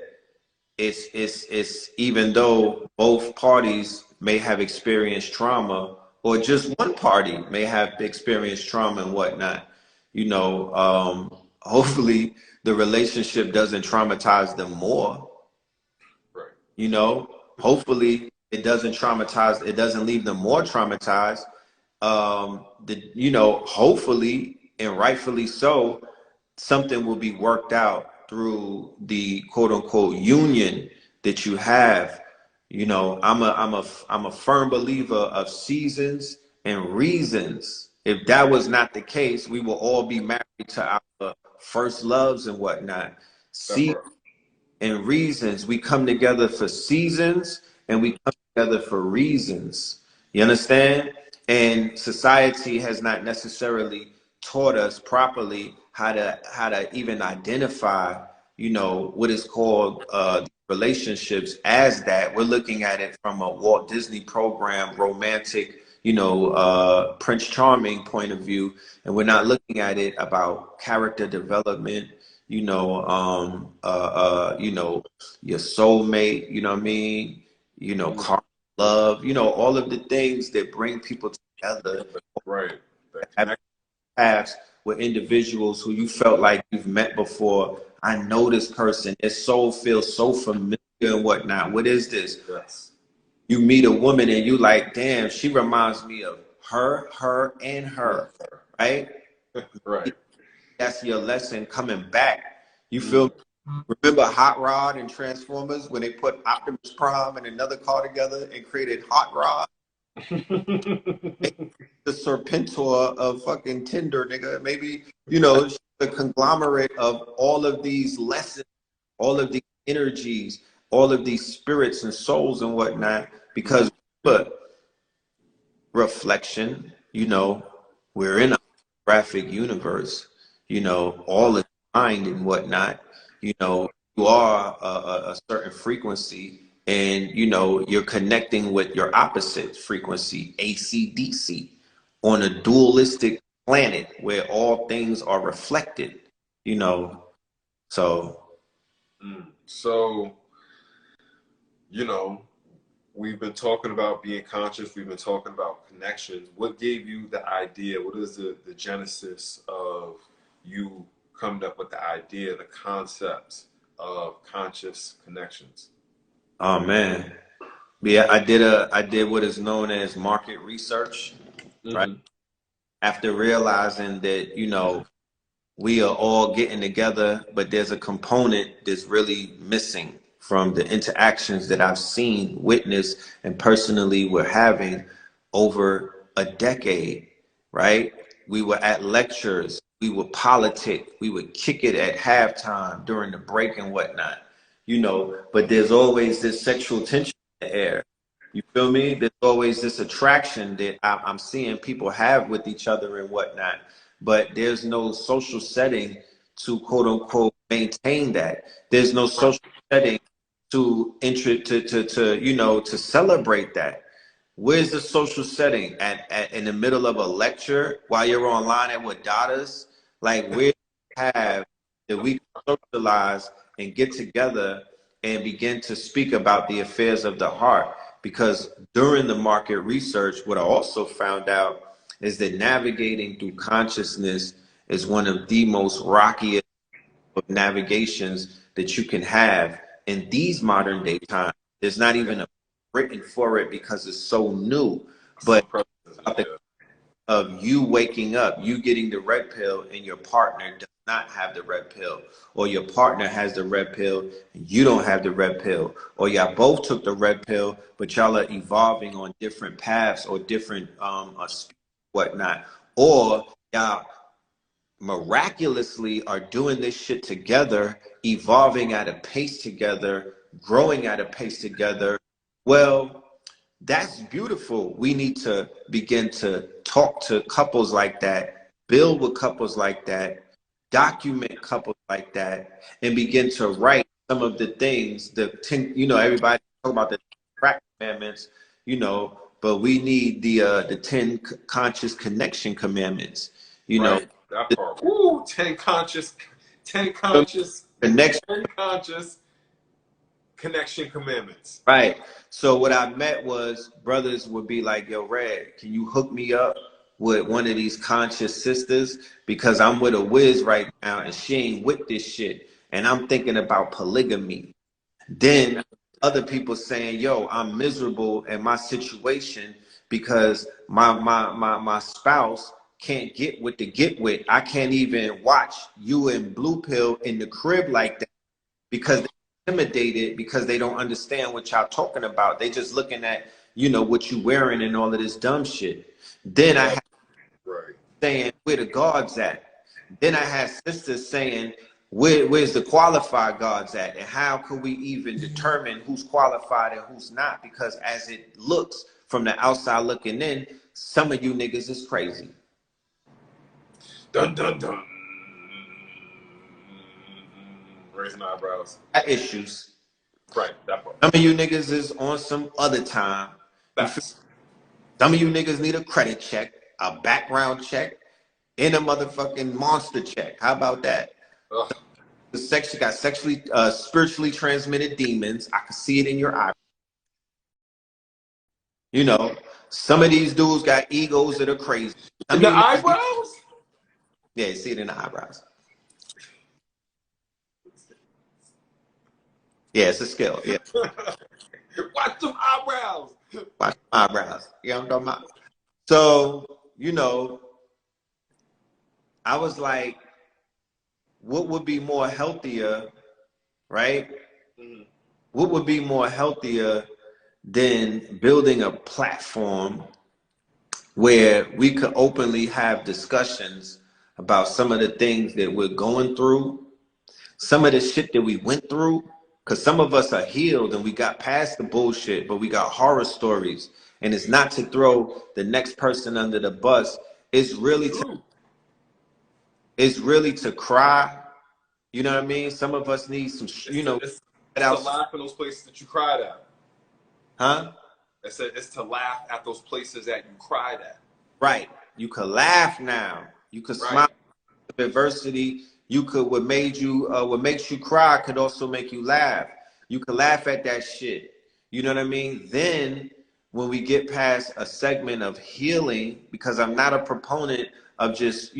it's even though both parties may have experienced trauma, or just one party may have experienced trauma and whatnot, you know, hopefully the relationship doesn't traumatize them more. right, You know, hopefully it doesn't traumatize, it doesn't leave them more traumatized. You know, hopefully and rightfully so, something will be worked out through the quote unquote union that you have. You know, I'm a firm believer of seasons and reasons. If that was not the case, we will all be married to our first loves and whatnot. that See, part. and reasons. We come together for seasons and we come together for reasons. You understand? And society has not necessarily taught us properly how to even identify, you know, what is called relationships as that. We're looking at it from a Walt Disney program, romantic, you know, Prince Charming point of view, and we're not looking at it about character development, you know, your soulmate, you know what I mean? You know, Mm, karma, love, you know, all of the things that bring people together, right, that have connect. paths with individuals who you felt like you've met before. I know this person, their soul feels so familiar and whatnot. What is this? Yes, You meet a woman and you like, damn, she reminds me of her, and yeah, her, right? right. That's your lesson coming back. You Mm. feel, remember Hot Rod and Transformers when they put Optimus Prime and another car together and created Hot Rod? The Serpentor of fucking Tinder, nigga. Maybe, you know, the conglomerate of all of these lessons, all of these energies, all of these spirits and souls and whatnot. Because, but reflection, you know, we're in a graphic universe, you know, all is mind and whatnot, you know, you are a certain frequency, and, you know, you're connecting with your opposite frequency, ACDC, on a dualistic planet where all things are reflected, you know, so. So, you know, we've been talking about being conscious. We've been talking about connections. What gave you the idea? What is the genesis of you coming up with the idea, the concept of conscious connections? Oh man. Yeah, I did what is known as market research, right? Mm-hmm. After realizing that, you know, we are all getting together, but there's a component that's really missing from the interactions that I've seen, witnessed, and personally we're having over a decade, right? We were at lectures, we would politic, we would kick it at halftime during the break and whatnot, you know, but there's always this sexual tension in the air. You feel me? There's always this attraction that I'm seeing people have with each other and whatnot, but there's no social setting to quote unquote maintain that. There's no social setting to you know, to celebrate that. Where's the social setting at in the middle of a lecture while you're online at Wadadas? Like, where do you have that we can socialize and get together and begin to speak about the affairs of the heart? Because during the market research, what I also found out is that navigating through consciousness is one of the most rockiest of navigations that you can have in these modern day times. There's not even a written for it because it's so new, but of you waking up, you getting the red pill, and your partner does not have the red pill, or your partner has the red pill and you don't have the red pill, or y'all both took the red pill, but y'all are evolving on different paths or different whatnot, or y'all miraculously are doing this shit together, evolving at a pace together, growing at a pace together. Well, that's beautiful. We need to begin to talk to couples like that, build with couples like that, document couples like that, and begin to write some of the things, the 10, everybody talk about the crack commandments, but we need the 10 conscious connection commandments, right. That part. Woo, 10 conscious connection. 10 conscious connection commandments. Right. So what I met was brothers would be like, yo, Red, can you hook me up with one of these conscious sisters? Because I'm with a whiz right now and she ain't with this shit. And I'm thinking about polygamy. Then other people saying, yo, I'm miserable in my situation because my spouse can't get what to get with. I can't even watch you and Blue Pill in the crib like that because intimidated, because they don't understand what y'all talking about. They just looking at, what you wearing and all of this dumb shit. Then I had saying, where the gods at? Then I had sisters saying, where's the qualified gods at? And how could we even determine who's qualified and who's not? Because as it looks from the outside looking in, some of you niggas is crazy. Dun, dun, dun. Raising eyebrows. Issues. Right, that part. Some of you niggas is on some other time. Some of you niggas need a credit check, a background check, and a motherfucking monster check. How about that? Ugh. You got spiritually transmitted demons. I can see it in your eye. Some of these dudes got egos that are crazy. In the eyebrows? Yeah, you see it in the eyebrows. Yeah, it's a skill. Yeah. Watch them eyebrows. Watch my eyebrows. You know what I'm talking about? So, I was like, what would be more healthier, right? Mm-hmm. What would be more healthier than building a platform where we could openly have discussions about some of the things that we're going through, some of the shit that we went through? Because some of us are healed and we got past the bullshit, but we got horror stories. And it's not to throw the next person under the bus. It's really to cry. You know what I mean? Some of us need some, it's to laugh in those places that you cried at. Huh? It's to laugh at those places that you cried at. Right. You could laugh now. You could smile at adversity. You could, what makes you cry could also make you laugh. You could laugh at that shit. You know what I mean? Then when we get past a segment of healing, because I'm not a proponent of just,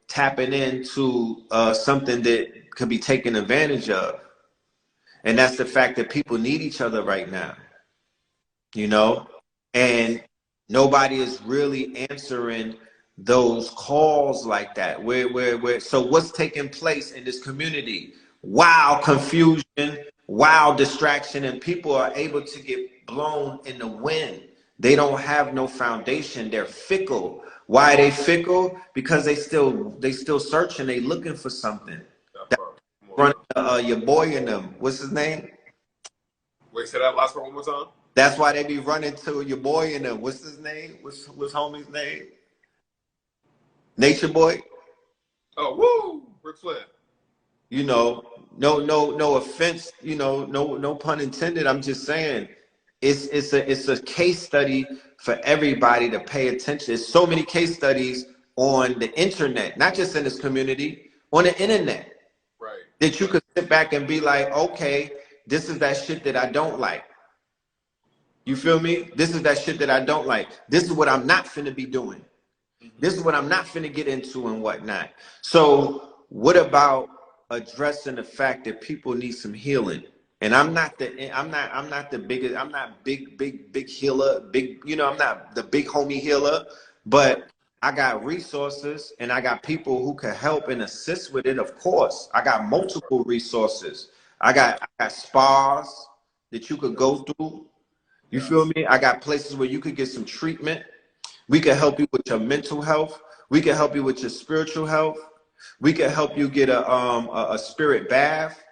tapping into something that could be taken advantage of. And that's the fact that people need each other right now, and nobody is really answering those calls like that. So what's taking place in this community? Wow, confusion, wow, distraction, and people are able to get blown in the wind. They don't have no foundation. They're fickle. Why are they fickle? Because they still searching. They looking for something. Running your boy in them. What's his name? Wait, say that last part one more time. That's why they be running to your boy in them. What's his name? What's homie's name? Nature Boy. Oh, woo! Ric Flair. No offense. No pun intended. I'm just saying, it's a case study for everybody to pay attention. There's so many case studies on the internet, not just in this community, on the internet, right? That you could sit back and be like, okay, this is that shit that I don't like. You feel me? This is that shit that I don't like. This is what I'm not finna be doing. This is what I'm not finna get into and whatnot. So what about addressing the fact that people need some healing? And I'm not the biggest, I'm not big healer, I'm not the big homie healer, but I got resources and I got people who can help and assist with it. Of course, I got multiple resources. I got spas that you could go through. You feel me? I got places where you could get some treatment. We can help you with your mental health. We can help you with your spiritual health. We can help you get a spirit bath.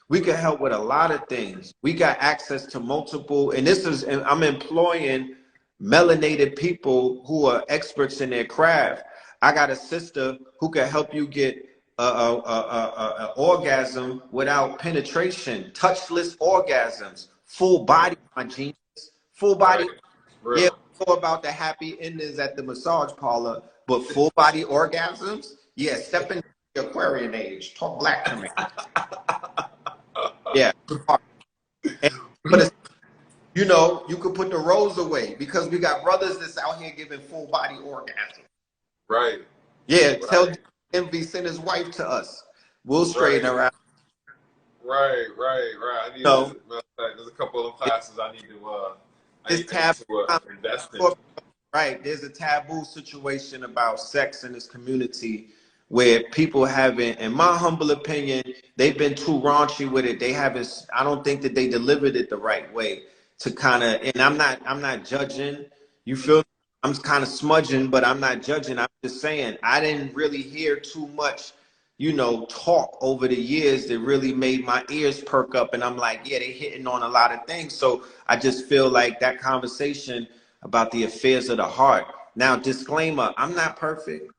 We can help with a lot of things. We got access to multiple, and I'm employing melanated people who are experts in their craft. I got a sister who can help you get a orgasm without penetration, touchless orgasms, full body, my genius, full body. Right. Yeah, we know about the happy endings at the massage parlor, but full body orgasms, yeah, step into the Aquarian age. Talk black to me. Yeah. And, but you could put the roles away because we got brothers that's out here giving full body orgasm. Right. Yeah, Right. tell Envy send his wife to us. We'll straighten her out. Right. I need there's a couple of classes I need to invest in. Right. There's a taboo situation about sex in this community where people haven't, in my humble opinion, they've been too raunchy with it. I don't think that they delivered it the right way to kind of, and I'm not judging. You feel me? I'm kind of smudging, but I'm not judging. I'm just saying I didn't really hear too much, talk over the years that really made my ears perk up. And I'm like, yeah, they hitting on a lot of things. So I just feel like that conversation about the affairs of the heart. Now, disclaimer, I'm not perfect.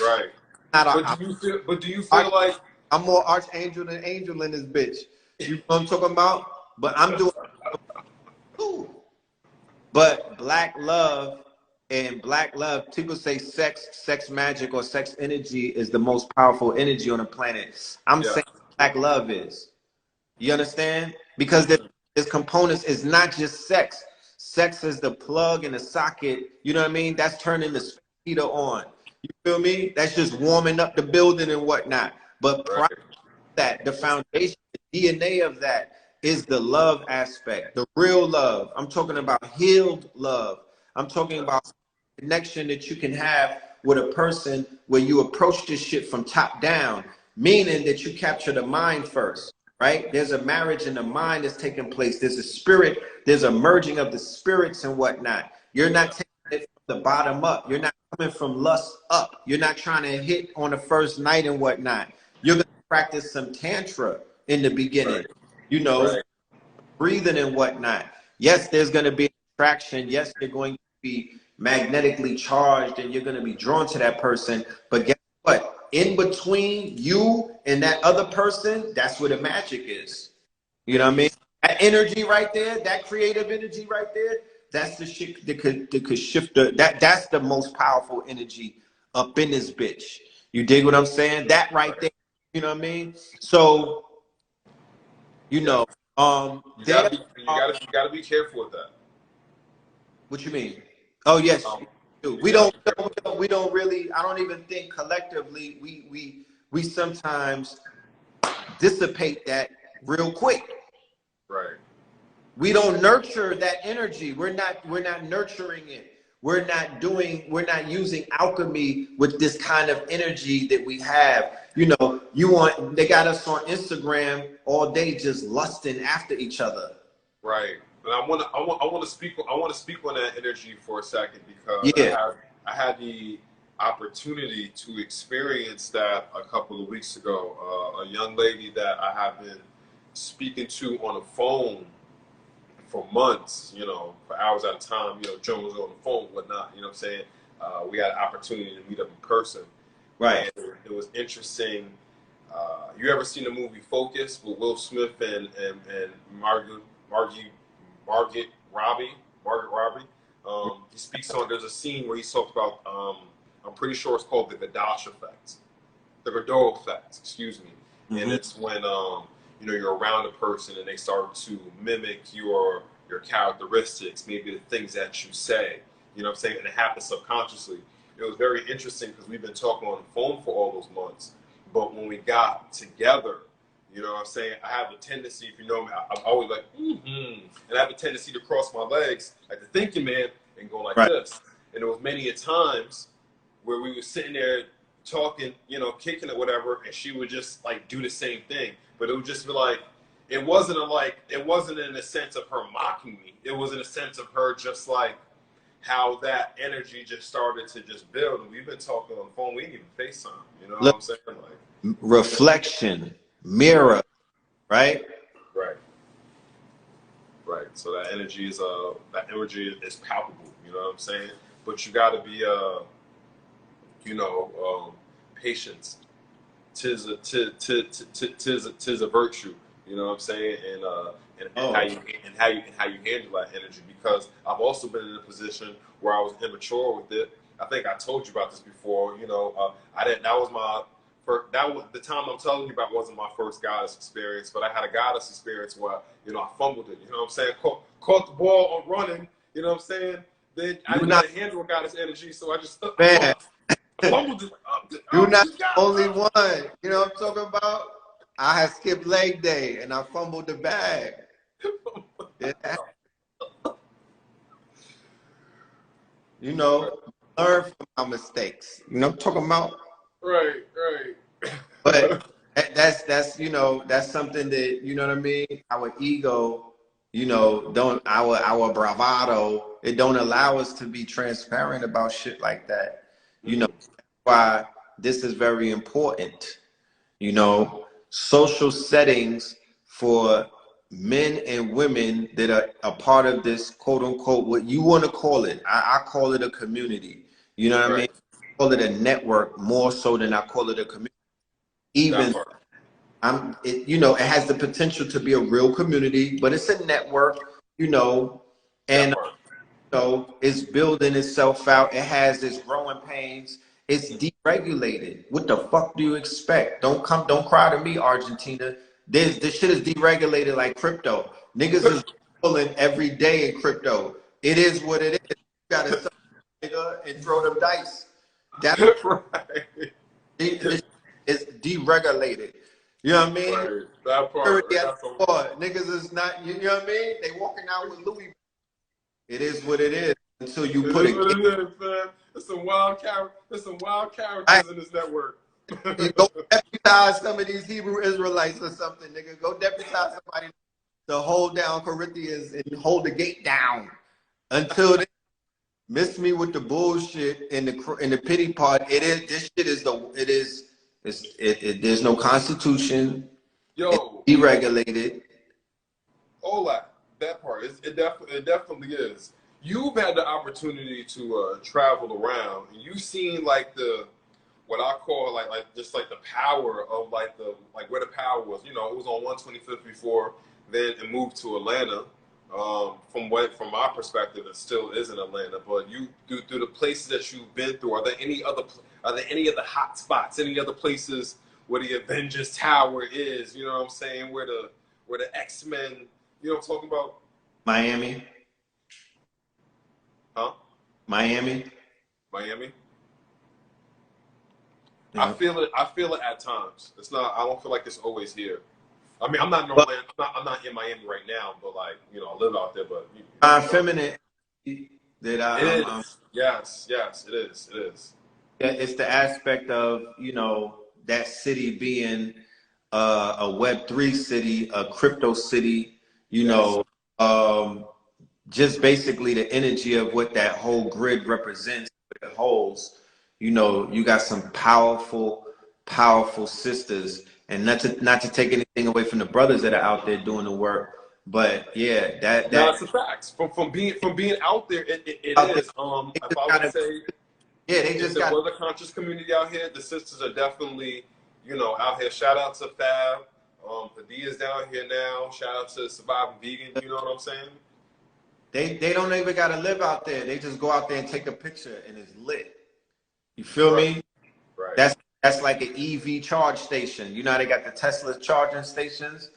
Right. Do you feel like I'm more archangel than angel in this bitch? You know what I'm talking about? But I'm doing But black love, people say sex magic or sex energy is the most powerful energy on the planet. I'm saying black love is. You understand? Because there's components, it's not just sex. Sex is the plug and the socket, you know what I mean? That's turning the heater on. You feel me? That's just warming up the building and whatnot. But prior to that, the foundation, the DNA of that is the love aspect, the real love. I'm talking about healed love. I'm talking about connection that you can have with a person where you approach this shit from top down, meaning that you capture the mind first, right? There's a marriage in the mind that's taking place. There's a spirit, there's a merging of the spirits and whatnot. You're not taking it from the bottom up. You're not coming from lust up. You're not trying to hit on the first night and whatnot. You're going to practice some tantra in the beginning, breathing and whatnot. Yes, there's going to be attraction. Yes, you're going to be magnetically charged and you're going to be drawn to that person. But guess what? In between you and that other person, that's where the magic is. You know what I mean? That energy right there, that creative energy right there, that's the shit that could shift that's the most powerful energy up in this bitch. You dig what I'm saying? That right there. You know what I mean? So, you gotta be careful with that. What you mean? Oh yes, we don't really. I don't even think collectively we sometimes dissipate that real quick. Right. We don't nurture that energy. We're not nurturing it. We're not using alchemy with this kind of energy that we have. They got us on Instagram all day just lusting after each other. Right. And I want to speak on that energy for a second because I had the opportunity to experience that a couple of weeks ago. A young lady that I have been speaking to on the phone for months, for hours at a time, Jones on the phone, whatnot, you know what I'm saying? We had an opportunity to meet up in person. Right. And it was interesting. You ever seen the movie Focus with Will Smith and Margaret Robbie? He speaks on, there's a scene where he talks about, I'm pretty sure it's called the Godot effect, excuse me. Mm-hmm. And it's when, you're around a person and they start to mimic your characteristics, maybe the things that you say, you know what I'm saying? And it happens subconsciously. it was very interesting because we've been talking on the phone for all those months. But when we got together, you know what I'm saying? I have a tendency, if you know me, I'm always like, and I have a tendency to cross my legs like the thinking man and go like this. And there was many a times where we were sitting there talking, you know, kicking it, whatever, and she would just like do the same thing. But it would just be like, it wasn't in a sense of her mocking me. It was in a sense of her just like how that energy just started to just build. And we've been talking on the phone. We didn't even FaceTime. You know what I'm saying? Like reflection, mirror, right? Right. So that energy is palpable. You know what I'm saying? But you got to be patience. Tis a virtue. You know what I'm saying? And how you handle that energy. Because I've also been in a position where I was immature with it. I think I told you about this before. You know, that was my first. That was the time I'm telling you about. Wasn't my first goddess experience, but I had a goddess experience where I fumbled it. You know what I'm saying? Caught the ball on running. You know what I'm saying? Then I didn't know how to handle goddess energy, so I just fumbled it. You're not the only one. You know what I'm talking about? I had skipped leg day and I fumbled the bag. Yeah. You know, learn from my mistakes. You know what I'm talking about? Right. But that's something that, you know what I mean? Our ego, our bravado, it don't allow us to be transparent about shit like that. You know, why this is very important. You know, social settings for men and women that are a part of this quote unquote, what you want to call it. I call it a community. You know what I mean? I call it a network more so than I call it a community. Even it has the potential to be a real community, but it's a network, and it's building itself out. It has its growing pains. It's deregulated. What the fuck do you expect? Don't cry to me, Argentina. This shit is deregulated like crypto. Niggas is pulling every day in crypto. It is what it is. You gotta sell, nigga, and throw them dice. That's right. This is deregulated. You know what I mean? Right. That part. Niggas is not. You know what I mean? They walking out with Louis. It is what it is until you put it. What it is, man. There's some wild characters in this network. Go deputize some of these Hebrew Israelites or something, nigga. Go deputize somebody to hold down Corinthians and hold the gate down until they miss me with the bullshit in the pity part. This shit is there's no constitution. Yo, it's deregulated. All that part. It definitely is. You've had the opportunity to travel around, and you've seen like what I call like just like the power of like where the power was. You know, it was on 125th before, then it moved to Atlanta. From my perspective, it still is in Atlanta. But you through the places that you've been through, are there any other hot spots? Any other places where the Avengers Tower is? You know what I'm saying? Where the X-Men? You know what I'm talking about? Miami. Huh? Miami. Yeah. I feel it at times. It's not. I don't feel like it's always here. I mean, I'm not in Orlando. I'm not in Miami right now, but like, I live out there. But feminine. Yes, it is. Yeah, it's the aspect of that city being a Web3 city, a crypto city. Just basically the energy of what that whole grid represents, what it holds. You got some powerful sisters, and not to take anything away from the brothers that are out there doing the work, but yeah, that's a fact. From being out there, it is. If I would say, if there was a conscious community out here, the sisters are definitely, out here. Shout out to Fab, Padilla's down here now. Shout out to Surviving Vegan. You know what I'm saying? They don't even gotta live out there. They just go out there and take a picture, and it's lit. You feel me? Right. That's like an EV charge station. You know how they got the Tesla charging stations?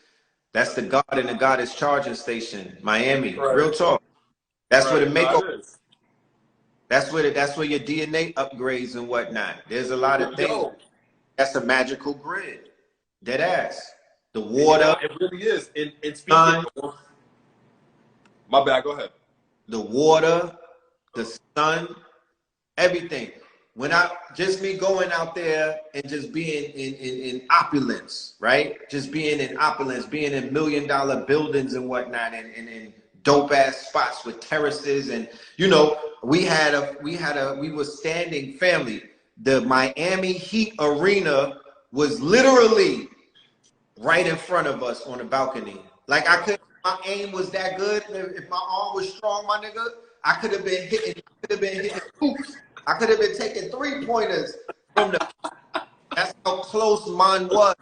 That's the God and the Goddess charging station, Miami. Real talk. That's where the makeover. That's where your DNA upgrades and whatnot. There's a lot of things. That's a magical grid. Dead ass. The water. It really is. And speaking of, my bad, go ahead. The water, the sun, everything. When just me going out there and just being in opulence, right? Just being in opulence, being in $1 million buildings and whatnot, and in dope ass spots with terraces, and you know, we were standing family. The Miami Heat arena was literally right in front of us on the balcony. Like my aim was that good. If my arm was strong, my nigga, I could have been hitting hoops. I could have been taking 3-pointers from the. That's how close mine was.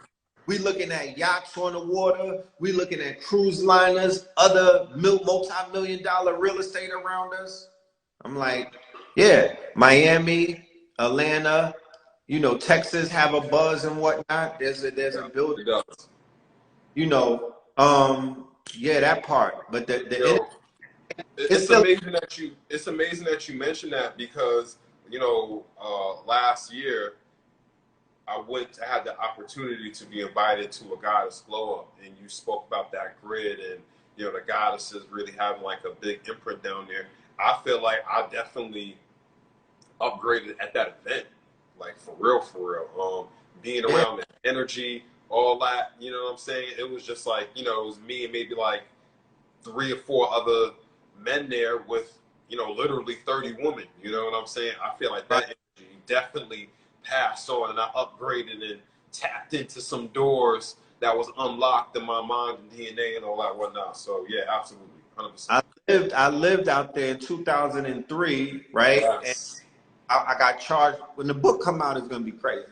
We looking at yachts on the water. We looking at cruise liners, other multi-million-dollar real estate around us. I'm like, yeah, Miami, Atlanta, you know, Texas have a buzz and whatnot. There's a building. You know, yeah, that part. But it's amazing that you mentioned that, because you know, last year I had the opportunity to be invited to a goddess glow up, and you spoke about that grid, and you know, the goddesses really having like a big imprint down there. I feel like I definitely upgraded at that event, like for real. Being around the energy, all that, you know what I'm saying? It was just like, you know, it was me and maybe like 3 or 4 other men there with, you know, literally 30 women. You know what I'm saying? I feel like that energy definitely passed on, and I upgraded and tapped into some doors that was unlocked in my mind and DNA and all that whatnot. So yeah, absolutely, 100%. I lived out there in 2003, right? Yes. And I got charged. When the book come out, it's gonna be crazy.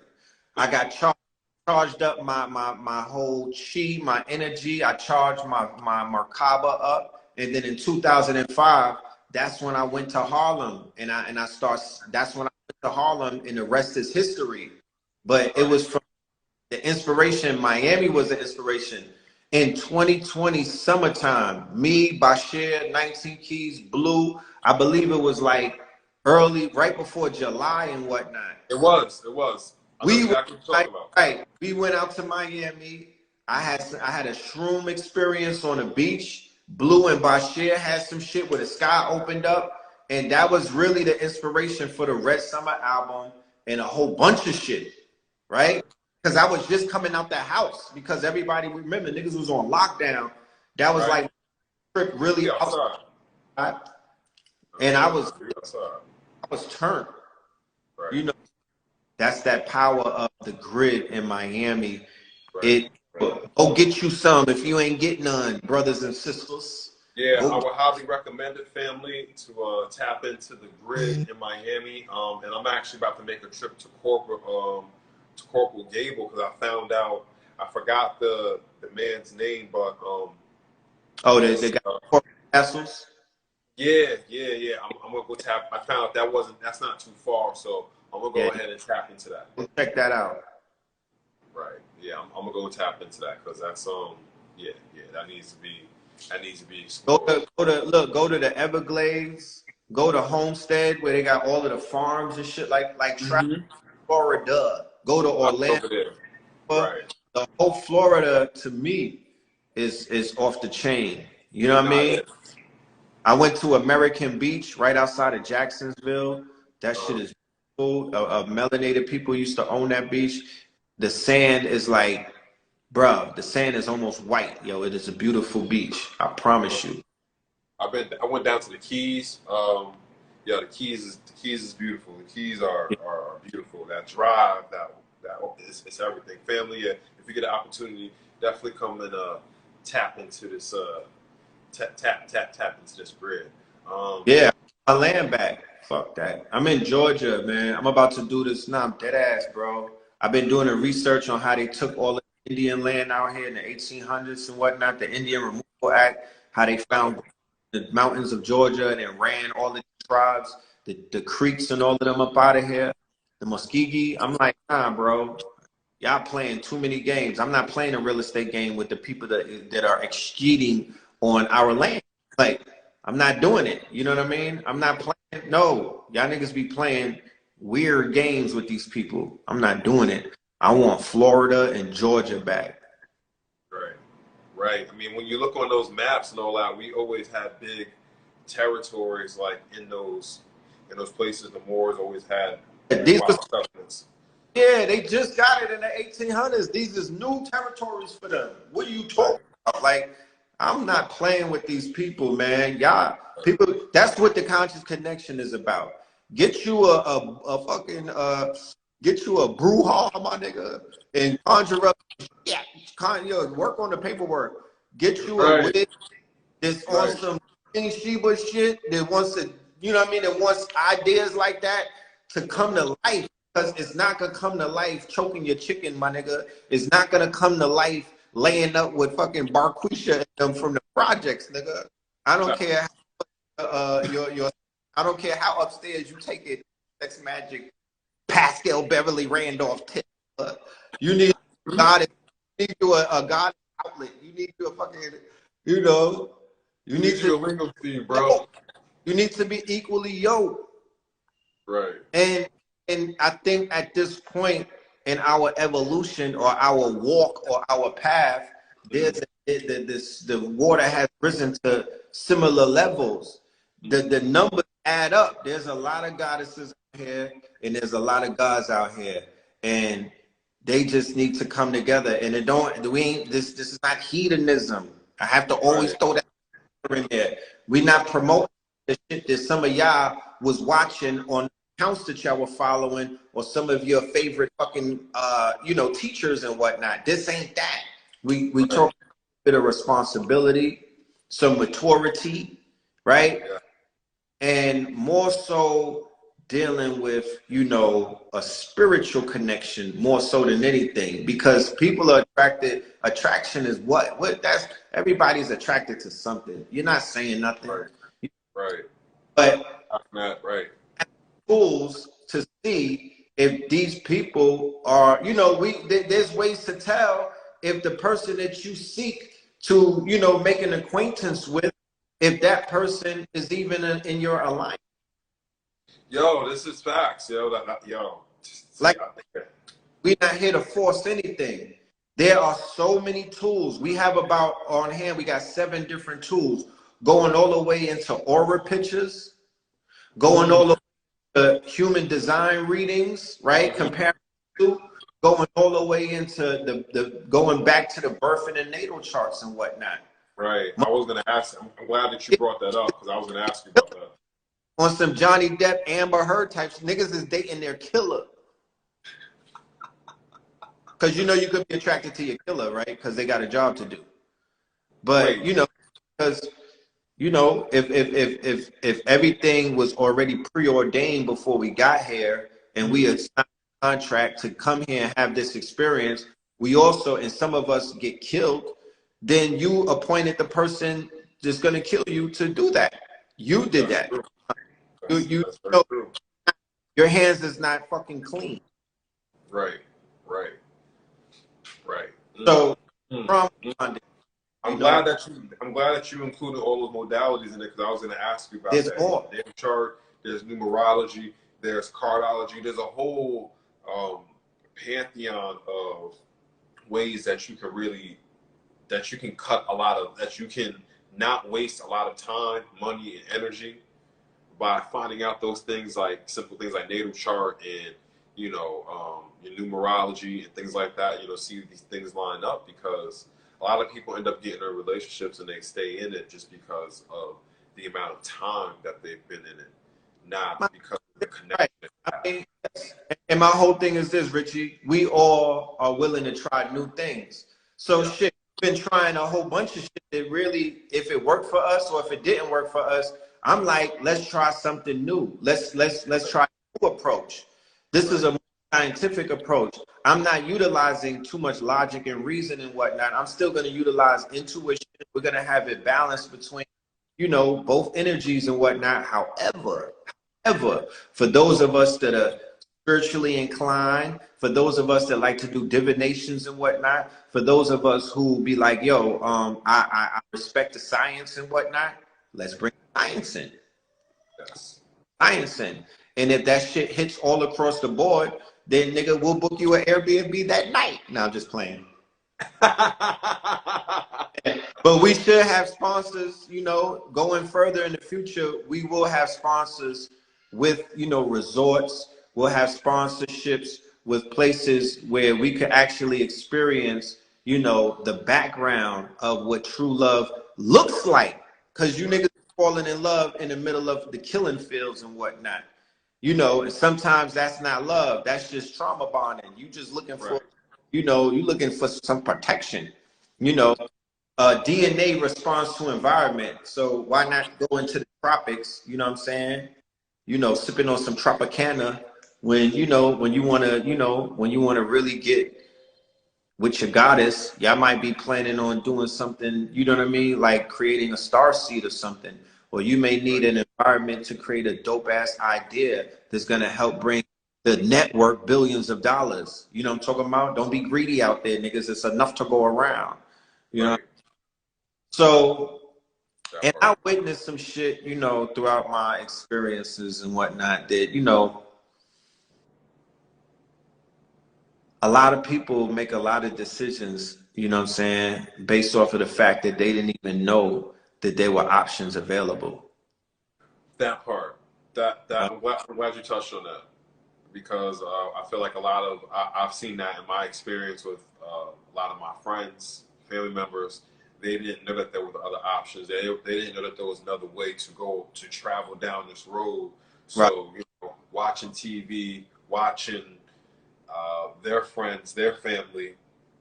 I got charged up my whole chi, my energy. I charged my Merkaba up, and then in 2005, that's when I went to Harlem, and that's when I went to Harlem, and the rest is history. But it was from the inspiration. Miami was the inspiration. In 2020 summertime, me, Bashir, 19 Keys, Blue, I believe it was like early, right before July and whatnot. It was. We went out to Miami. I had a shroom experience on the beach. Blue and Bashir had some shit where the sky opened up, and that was really the inspiration for the Red Summer album and a whole bunch of shit, right? Because I was just coming out the house, because everybody, remember, niggas was on lockdown. That was like trip really outside. And I was turned. Right. You know, that's that power of the grid in Miami. Right. Go get you some if you ain't get none, brothers and sisters. Yeah, I would highly recommend it, family, to tap into the grid in Miami. And I'm actually about to make a trip to Corporal Gable, because I found out, I forgot the man's name, but they got Corporal Castles. Yeah. I'm gonna go tap. I found out that's not too far, so I'm gonna go ahead and tap into that. Check that out. Right. Yeah, I'm gonna go tap into that, because that's that needs to be explored. Go to the Everglades. Go to Homestead, where they got all of the farms and shit like Florida. Go to Orlando. Right. The whole Florida, to me, is off the chain. You know what I mean? I went to American Beach right outside of Jacksonville. That shit is cool. Melanated people used to own that beach. The sand is like, bro, the sand is almost white. Yo, it is a beautiful beach. I promise you. I went down to the Keys. The Keys is beautiful. The Keys are beautiful. That drive, it's everything. Family, if you get an opportunity, definitely come and tap into this tap into this grid. My land back. Fuck that. I'm in Georgia, man. I'm about to do this now. I'm dead ass, bro. I've been doing the research on how they took all the Indian land out here in the 1800s and whatnot, the Indian Removal Act, how they found the mountains of Georgia and then ran all the tribes, the creeks and all of them up out of here, the Muskegee. I'm like, nah, bro. Y'all playing too many games. I'm not playing a real estate game with the people that are cheating on our land. Like, I'm not doing it. You know what I mean? I'm not playing No, y'all niggas be playing weird games with these people. I'm not doing it. I want Florida and Georgia back. Right. Right. I mean, when you look on those maps and all that, we always had big territories like in those places. The Moors always had These wild settlements. Yeah, they just got it in the 1800s. These is new territories for them. What are you talking about? Like, I'm not playing with these people, man. Y'all, people, that's what the conscious connection is about. Get you a fucking, get you a brouhaha, my nigga, and conjure up, yeah, work on the paperwork. Get you a wig that's on some King Sheba shit that wants to, you know what I mean, that wants ideas like that to come to life. Because it's not gonna come to life choking your chicken, my nigga. It's not gonna come to life laying up with fucking Barquisha and them from the projects, nigga. I don't care your I don't care how upstairs you take it, Sex Magic, Pascal Beverly Randolph tip. You need God, you need you a God outlet. You need you a fucking, you know, you need to a lingo theme, bro. You need to be equally yoked. Right. And I think at this point in our evolution or our walk or our path, the water has risen to similar levels. The numbers add up. There's a lot of goddesses out here, and there's a lot of gods out here, and they just need to come together. And it don't. We ain't. This is not hedonism. I have to always throw that in there. We're not promoting the shit that some of y'all was watching on accounts that y'all were following, or some of your favorite fucking teachers and whatnot. This ain't that. We talk a bit of responsibility, some maturity, right? Yeah. And more so dealing with, a spiritual connection more so than anything, because people are attracted. Attraction is what that's everybody's attracted to something. You're not saying nothing. Right. But not right. Tools to see if these people are, there's ways to tell if the person that you seek to, make an acquaintance with, if that person is even in your alliance. Yo, this is facts. Yo, Like, we're not here to force anything. There are so many tools. We have about on hand, we got 7 different tools going all the way into aura pictures, going all the human design readings, right? Comparing to going all the way into the going back to the birth and the natal charts and whatnot. Right. I was gonna ask. I'm glad that you brought that up, because I was gonna ask you about that. On some Johnny Depp, Amber Heard types, niggas is dating their killer. Because you could be attracted to your killer, right? Because they got a job to do. But because if everything was already preordained before we got here, and we had signed a contract to come here and have this experience, we also, and some of us get killed, then you appointed the person that's going to kill you to do that. You did that. Your hands is not fucking clean. Right. So I'm glad that you included all those modalities in it, because I was going to ask you about that. More. There's chart, there's numerology, there's cardology, there's a whole pantheon of ways that you can cut a lot of, that you can not waste a lot of time, money, and energy by finding out those things, like simple things like natal chart and your numerology and things like that. See these things line up, because a lot of people end up getting in relationships and they stay in it just because of the amount of time that they've been in it, not because of the connection. And my whole thing is this, Richie. We all are willing to try new things. So shit, we've been trying a whole bunch of shit that really, if it worked for us or if it didn't work for us, I'm like, let's try something new. Let's try a new approach. This is a more scientific approach. I'm not utilizing too much logic and reason and whatnot. I'm still going to utilize intuition. We're going to have it balanced between, both energies and whatnot. However, for those of us that are spiritually inclined, for those of us that like to do divinations and whatnot, for those of us who be like, yo, I respect the science and whatnot, let's bring science in. Yes. science in. And if that shit hits all across the board, then nigga, we'll book you an Airbnb that night. Now I'm just playing. But we should have sponsors, you know, going further in the future. We will have sponsors with, you know, resorts. We'll have sponsorships with places where we could actually experience, you know, the background of what true love looks like. Because you niggas falling in love in the middle of the killing fields and whatnot. You know, and sometimes that's not love. That's just trauma bonding. You just looking for, you know, you looking for some protection. You know, DNA responds to environment. So why not go into the tropics? You know what I'm saying? You know, sipping on some Tropicana when, you know, when you want to, you know, when you want to really get with your goddess. Y'all might be planning on doing something, you know what I mean? Like creating a star seed or something. Or you may need an environment to create a dope ass idea that's going to help bring the network billions of dollars. You know what I'm talking about? Don't be greedy out there, niggas. It's enough to go around. You know? So, and I witnessed some shit, you know, throughout my experiences and whatnot that, you know, a lot of people make a lot of decisions, you know what I'm saying, based off of the fact that they didn't even know that there were options available. That part, I'm glad you touched on that, because I feel like I've seen that in my experience with a lot of my friends, family members. They didn't know that there were other options. They didn't know that there was another way to travel down this road. So, you know, watching TV, watching their friends, their family,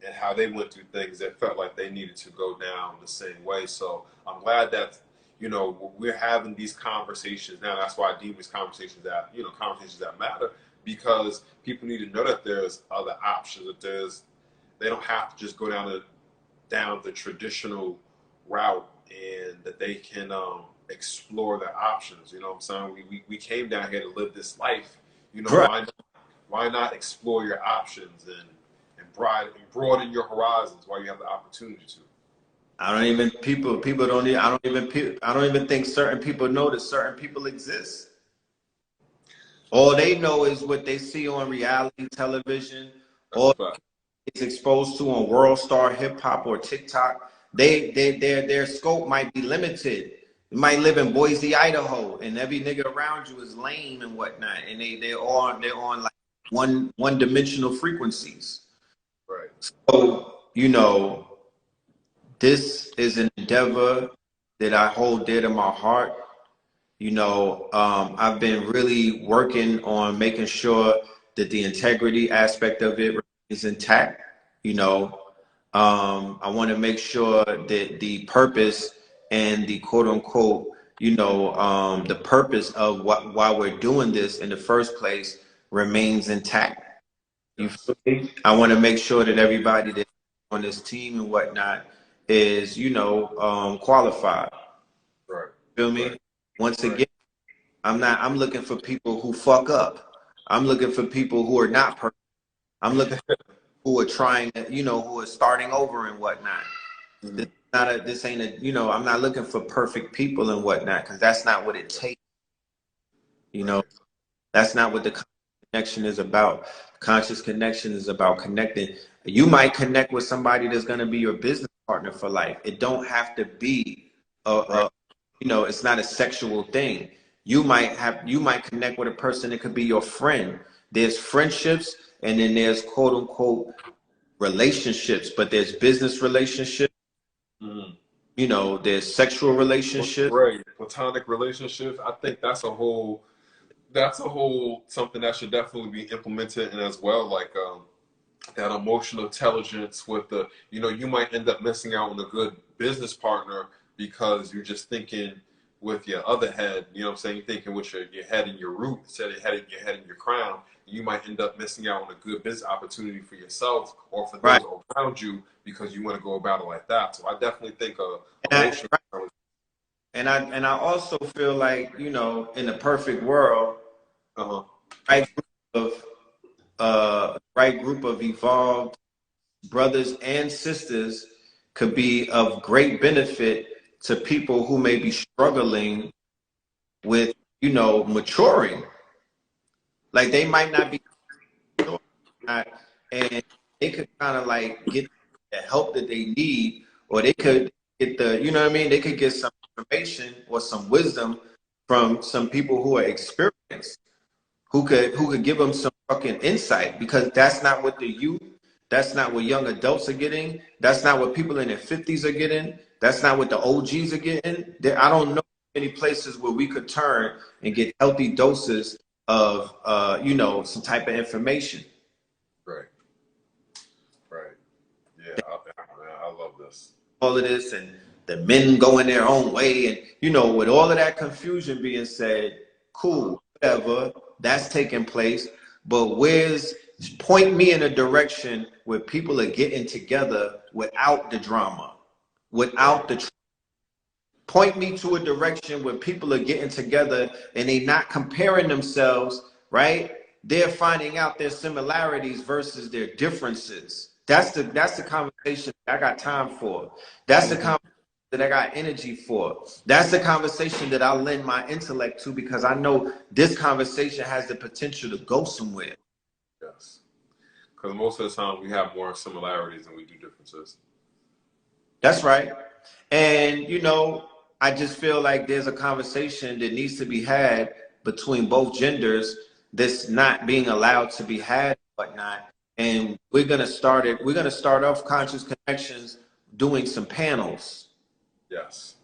and how they went through things that felt like they needed to go down the same way. So I'm glad that, you know, we're having these conversations now. That's why I deem these conversations that, you know, conversations that matter, because people need to know that there's other options, that they don't have to just go down the traditional route, and that they can explore their options. You know what I'm saying? We came down here to live this life. You know, why not explore your options and broaden your horizons while you have the opportunity to? I don't even think certain people know that certain people exist. All they know is what they see on reality television, or it's exposed to on World Star Hip Hop or TikTok. Their scope might be limited. You might live in Boise, Idaho, and every nigga around you is lame and whatnot, and they're on like one dimensional frequencies. Right. So, you know, this is an endeavor that I hold dear to my heart. You know, I've been really working on making sure that the integrity aspect of it is intact. You know, I want to make sure that the purpose and the quote unquote, you know, the purpose of why we're doing this in the first place remains intact. You feel me? I want to make sure that everybody that's on this team and whatnot is, you know, qualified. Right. Feel me? Once again, I'm looking for people who fuck up. I'm looking for people who are not perfect. I'm looking for people who are trying, you know, who are starting over and whatnot. This ain't a, you know, I'm not looking for perfect people and whatnot, because that's not what it takes. You know, that's not what the connection is about. Conscious connection is about connecting. You might connect with somebody that's going to be your business partner for life. It don't have to be you know, it's not a sexual thing. You might connect with a person that could be your friend. There's friendships, and then there's quote unquote relationships, but there's business relationships. You know, there's sexual relationships. Right. Platonic relationships. I think that's a whole something that should definitely be implemented in as well. Like that emotional intelligence with the, you know, you might end up missing out on a good business partner because you're just thinking with your other head, you know what I'm saying? You're thinking with your head and your root instead of your head and your crown. You might end up missing out on a good business opportunity for yourself or for those around you because you want to go about it like that. So I definitely think and I also feel like, you know, in the perfect world, right group of evolved brothers and sisters could be of great benefit to people who may be struggling with you know, maturing. Like they might not be mature, and they could kind of like get the help that they need, or they could get the, you know what I mean? They could get some information or some wisdom from some people who are experienced, who could give them some fucking insight, because that's not what the youth, that's not what young adults are getting. That's not what people in their 50s are getting. That's not what the OGs are getting. I don't know any places where we could turn and get healthy doses of, you know, some type of information. Right. Right. Yeah. I love this. All of this, and the men going their own way, and you know, with all of that confusion being said, cool, whatever, that's taking place. But point me in a direction where people are getting together without the drama, without the point me to a direction where people are getting together and they not comparing themselves, right? They're finding out their similarities versus their differences. That's the conversation I got time for. That's the conversation that I got energy for. That's the conversation that I'll lend my intellect to, because I know this conversation has the potential to go somewhere. Yes. Because most of the time we have more similarities than we do differences. That's right. And, you know, I just feel like there's a conversation that needs to be had between both genders that's not being allowed to be had and whatnot. And we're going to start it. We're going to start off Conscious Connectionz doing some panels. Yes.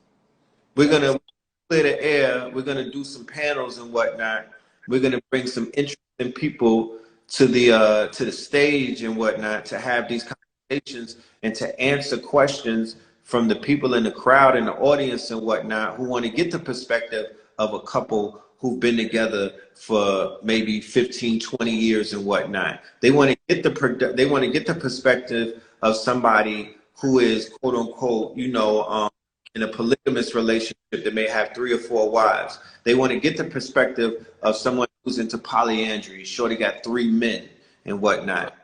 We're going to clear the air. We're going to do some panels and whatnot. We're going to bring some interesting people to the stage and whatnot to have these conversations and to answer questions from the people in the crowd and the audience and whatnot, who want to get the perspective of a couple who've been together for maybe 15, 20 years and whatnot. They want to get the perspective of somebody who is, quote unquote, you know, in a polygamous relationship that may have 3 or 4 wives. They want to get the perspective of someone who's into polyandry, shorty got 3 men and whatnot.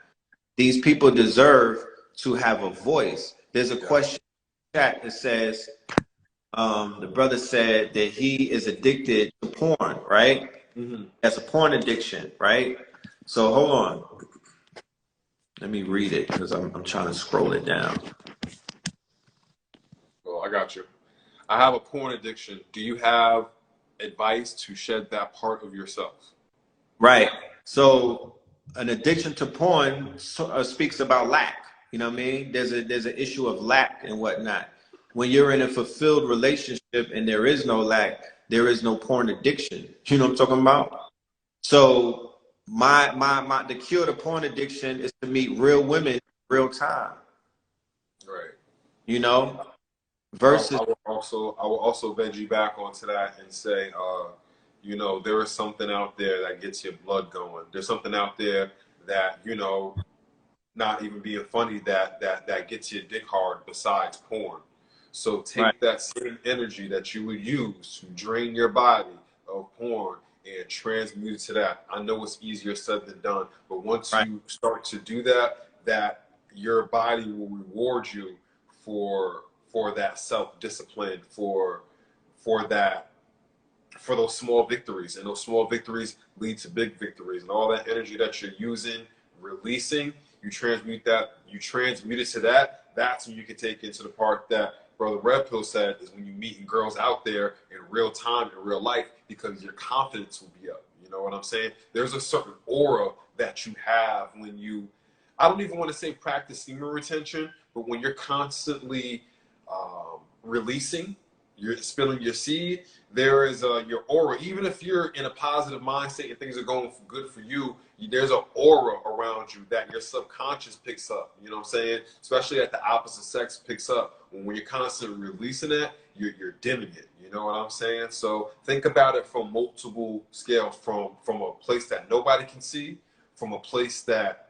These people deserve to have a voice. There's a question in the chat that says, the brother said that he is addicted to porn, right? Mm-hmm. That's a porn addiction, right? So hold on. Let me read it, because I'm trying to scroll it down. Well, I got you. I have a porn addiction. Do you have advice to shed that part of yourself? Right. So an addiction to porn speaks about lack. You know what I mean? There's an issue of lack and whatnot. When you're in a fulfilled relationship and there is no lack, there is no porn addiction. You know what I'm talking about? So the cure to porn addiction is to meet real women in real time. Right. You know? Versus I will also veg you back onto that and say, you know, there is something out there that gets your blood going. There's something out there that, you know, not even being funny, that gets your dick hard besides porn. So take that same energy that you would use to drain your body of porn and transmute it to that. I know it's easier said than done, but once you start to do that, that your body will reward you for that self-discipline, for those small victories, and those small victories lead to big victories, and all that energy that you're using, releasing, you transmute it to that. That's when you can take into the part that Brother Red Pill said, is when you meeting girls out there in real time, in real life, because your confidence will be up. You know what I'm saying? There's a certain aura that you have when you, I don't even want to say practice semen retention, but when you're constantly releasing, you're spilling your seed, there is your aura. Even if you're in a positive mindset and things are going good for you, there's an aura around you that your subconscious picks up. You know what I'm saying? Especially at the opposite sex picks up. When you're constantly releasing that, you're dimming it. You know what I'm saying? So think about it from multiple scales, from a place that nobody can see, from a place that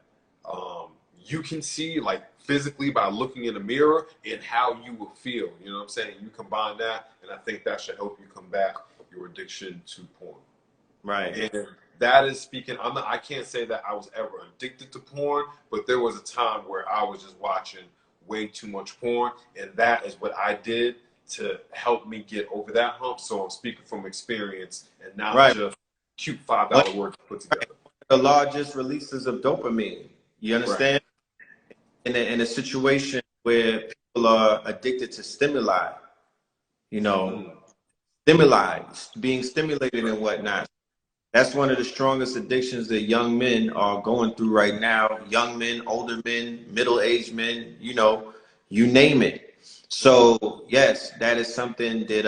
you can see, like physically by looking in the mirror, and how you will feel. You know what I'm saying? You combine that, and I think that should help you combat your addiction to porn. Right. And that is speaking. I can't say that I was ever addicted to porn, but there was a time where I was just watching way too much porn, and that is what I did to help me get over that hump. So I'm speaking from experience and not Right. just cute $5 words put together. The largest releases of dopamine. You Right. understand? In a situation where people are addicted to stimuli, you know, stimuli, being stimulated and whatnot. That's one of the strongest addictions that young men are going through right now. Young men, older men, middle-aged men, you know, you name it. So yes, that is something that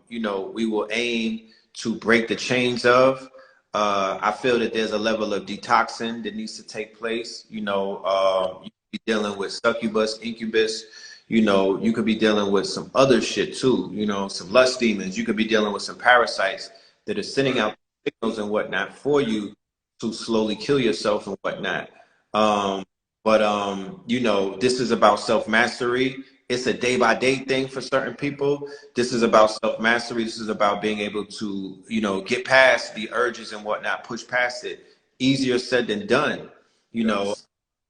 you know, we will aim to break the chains of. I feel that there's a level of detoxing that needs to take place. You know, you could be dealing with succubus, incubus. You know, you could be dealing with some other shit too. You know, some lust demons. You could be dealing with some parasites that are sending out signals and whatnot for you to slowly kill yourself and whatnot. But you know, this is about self-mastery. It's a day-by-day thing for certain people. This is about self-mastery. This is about being able to, you know, get past the urges and whatnot, push past it. Easier said than done. You know,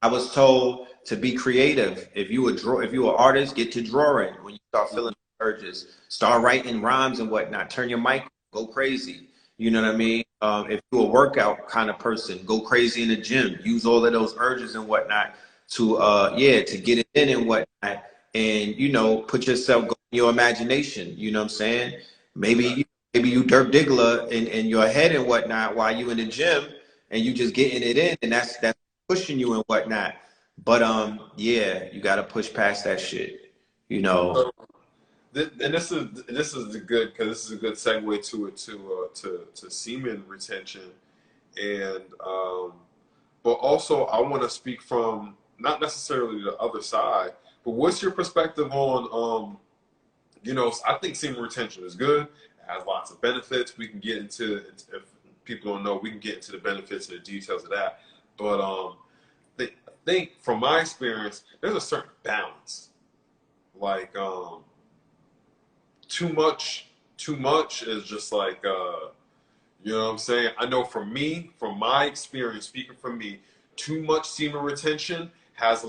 I was told to be creative. If you if you an artist, get to drawing. When you start feeling urges, start writing rhymes and whatnot. Turn your mic, go crazy. You know what I mean? If you're a workout kind of person, go crazy in the gym. Use all of those urges and whatnot to to get it in and whatnot. And you know, put yourself in your imagination. You know what I'm saying? Maybe you Dirk Diggler in your head and whatnot while you in the gym and you just getting it in, and that's pushing you and whatnot. But yeah, you got to push past that shit. You know. And this is a good, because this is a good segue to semen retention, and but also I want to speak from not necessarily the other side, but what's your perspective on you know, I think semen retention is good. It has lots of benefits. We can get into, if people don't know, we can get into the benefits and the details of that. But I think from my experience, there's a certain balance. Like too much is just like you know what I'm saying? I know for me, from my experience, speaking for me, too much semen retention has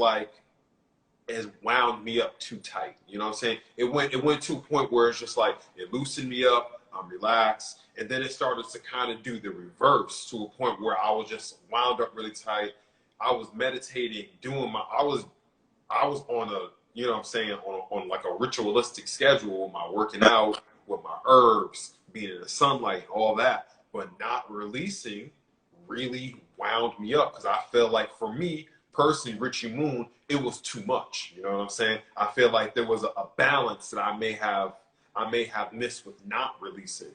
wound me up too tight. You know what I'm saying? It went to a point where it's just like it loosened me up, I'm relaxed, and then it started to kind of do the reverse to a point where I was just wound up really tight. I was meditating, I was on a, you know what I'm saying, on like a ritualistic schedule, my working out with my herbs, being in the sunlight, all that, but not releasing really wound me up because I feel like for me personally, Richie Moon, it was too much. You know what I'm saying? I feel like there was a balance that I may have missed with not releasing.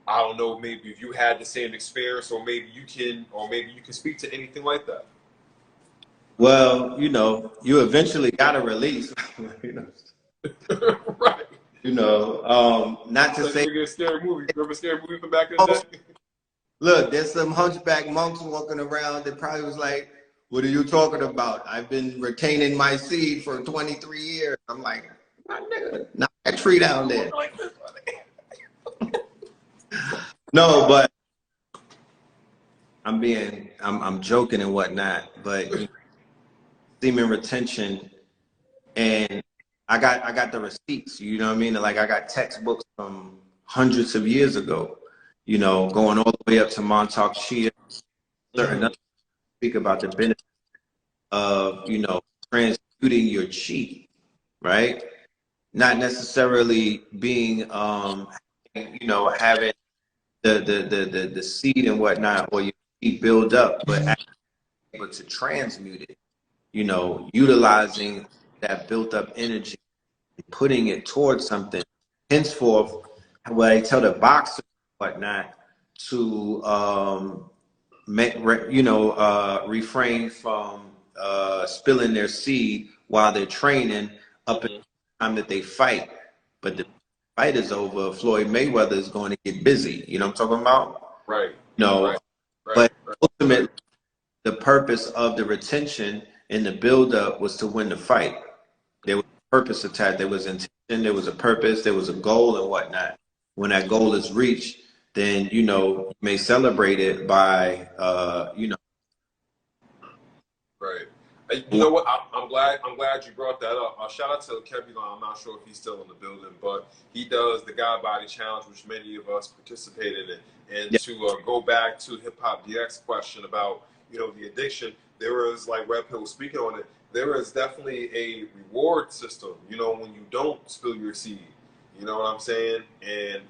I don't know, maybe if you had the same experience, or maybe you can speak to anything like that. Well, you know, you eventually got to release. You know, Right. you know, not to Like say. a scary movie. Remember a scary movie from back in the day? Look, there's some hunchback monks walking around that probably was like, "What are you talking about? I've been retaining my seed for 23 years." I'm like, "My nigga, knock that tree down there." No, but I'm joking and whatnot. But you know, semen retention, and I got the receipts. You know what I mean? Like I got textbooks from hundreds of years ago. You know, going all the way up to Montauk Chia. Certain others speak about the benefits of, you know, transmuting your chi, right? Not necessarily being you know, having the seed and whatnot, or your chi build up, but actually able to transmute it, you know, utilizing that built up energy and putting it towards something. Henceforth, what I tell the boxers and whatnot to you know, refrain from spilling their seed while they're training up until the time that they fight. But the fight is over, Floyd Mayweather is going to get busy. You know what I'm talking about? Right. No. Right. But ultimately, the purpose of the retention and the buildup was to win the fight. There was a purpose attached. There was intention. There was a purpose. There was a goal and whatnot. When that goal is reached, then, you know, you may celebrate it by, you know. Right. You know what? I'm glad you brought that up. Shout out to Kevin. I'm not sure if he's still in the building, but he does the God Body Challenge, which many of us participated in. And Yeah. to go back to Hip Hop DX question about the addiction, there was, like Red Pill was speaking on it. There is definitely a reward system. When you don't spill your seed. You know what I'm saying? And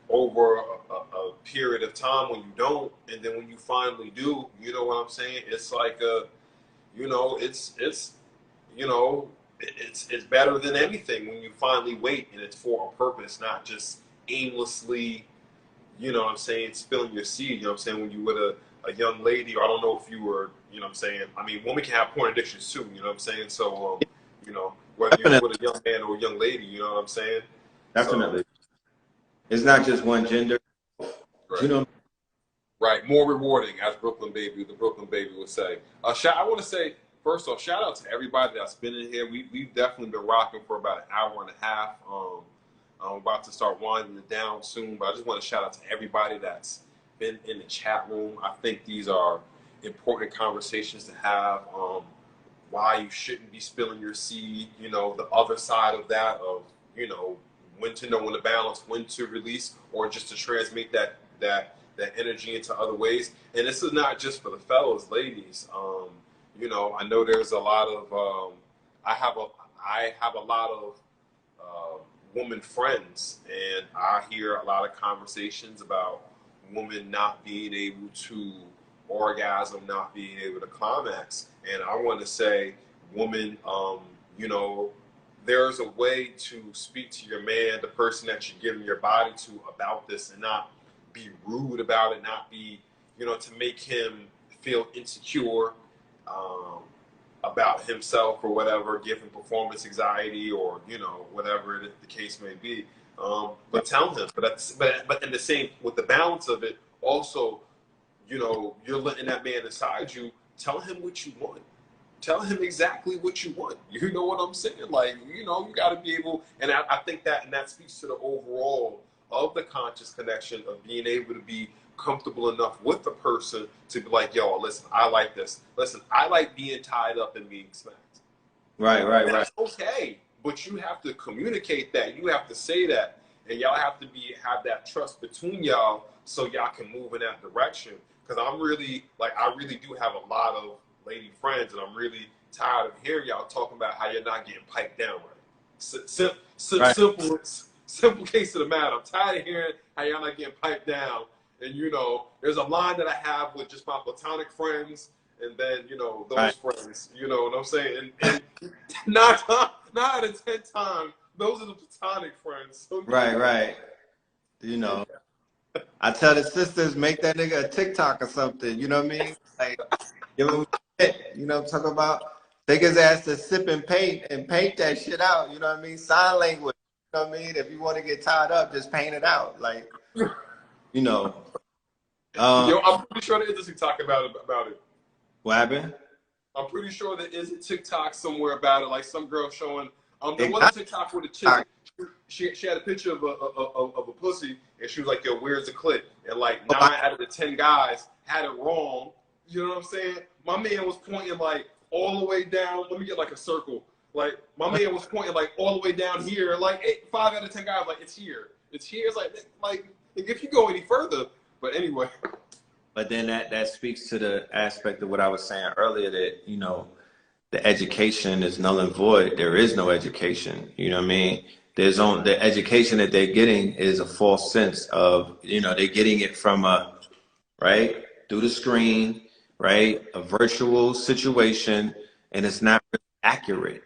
over a period of time when you don't, and then when you finally do, you know what I'm saying? It's like it's better than anything when you finally wait and it's for a purpose, not just aimlessly, what I'm saying, spilling your seed. You know what I'm saying? When you with a young lady, or I don't know if you were, what I'm saying. I mean, women can have porn addictions too. You know what I'm saying? So, whether you're Definitely. with a young man or a young lady, you know what I'm saying? Definitely. It's not just one gender. Right. Right, more rewarding, as the Brooklyn Baby would say. I want to say, first off, shout out to everybody that's been in here. We've definitely been rocking for about an hour and a half. I'm about to start winding it down soon, but I just want to shout out to everybody that's been in the chat room. I think these are important conversations to have. Why you shouldn't be spilling your seed, the other side of that of, when to know when to balance, when to release, or just to transmit that energy into other ways. And this is not just for the fellas, ladies. I know there's a lot of I have a lot of woman friends, and I hear a lot of conversations about women not being able to orgasm, not being able to climax. And I want to say, woman, there's a way to speak to your man, the person that you're giving your body to, about this, and not be rude about it, not be, to make him feel insecure about himself or whatever, give him performance anxiety or, whatever the case may be. But tell him, but in the same, with the balance of it, also, you're letting that man inside you, tell him what you want. Tell him exactly what you want. You know what I'm saying? Like, you got to be able, and I think that speaks to the overall of the conscious connection of being able to be comfortable enough with the person to be like, yo, listen, I like this. Listen, I like being tied up and being smacked. Right. That's okay, but you have to communicate that. You have to say that, and y'all have to have that trust between y'all so y'all can move in that direction. Because I really do have a lot of lady friends, and I'm really tired of hearing y'all talking about how you're not getting piped down right. Right. Simple case of the matter. I'm tired of hearing how y'all not getting piped down. And there's a line that I have with just my platonic friends, and then those Right. friends. You know what I'm saying? And 9 out of 10 times, those are the platonic friends. So, Right. I tell the sisters, make that nigga a TikTok or something. You know what I mean? Like, give him talk about, take his ass to sip and paint that shit out. You know what I mean? Sign language. You know what I mean? If you want to get tied up, just paint it out. Like, I'm pretty sure there is a TikTok about it. What happened? I'm pretty sure there is a TikTok somewhere about it. Like some girl showing. There was a TikTok with a chick. She had a picture of a pussy, and she was like, "Yo, where's the clit?" And like 9 out of the 10 guys had it wrong. You know what I'm saying? My man was pointing like all the way down. Let me get like a circle. Like my man was pointing like all the way down here. Like 5 out of 10 guys like it's here. It's here. It's like if you go any further. But anyway. But then that speaks to the aspect of what I was saying earlier, that the education is null and void. There is no education. You know what I mean? The education that they're getting is a false sense of, they're getting it from right through the screen, right? A virtual situation, and it's not really accurate.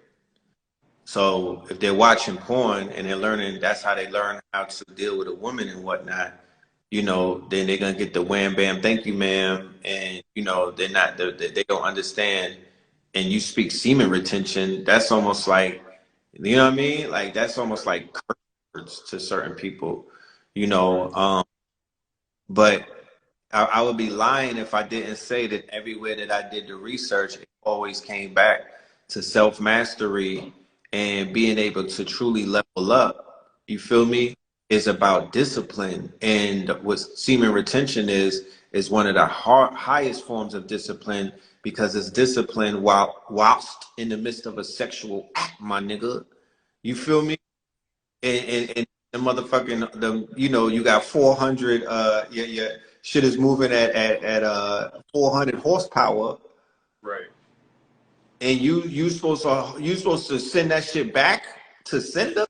So if they're watching porn and they're learning, that's how they learn how to deal with a woman and whatnot, then they're gonna get the wham bam, thank you, ma'am, and they don't understand. And you speak semen retention, that's almost like, you know what I mean? Like that's almost like curse words to certain people, But I would be lying if I didn't say that everywhere that I did the research, it always came back to self-mastery and being able to truly level up. You feel me? Is about discipline. And what semen retention is is one of the highest forms of discipline, because it's discipline whilst in the midst of a sexual act, my nigga. You feel me? And the motherfucking, you got 400, yeah, shit is moving at 400 horsepower. Right. And you supposed to send that shit back to sender?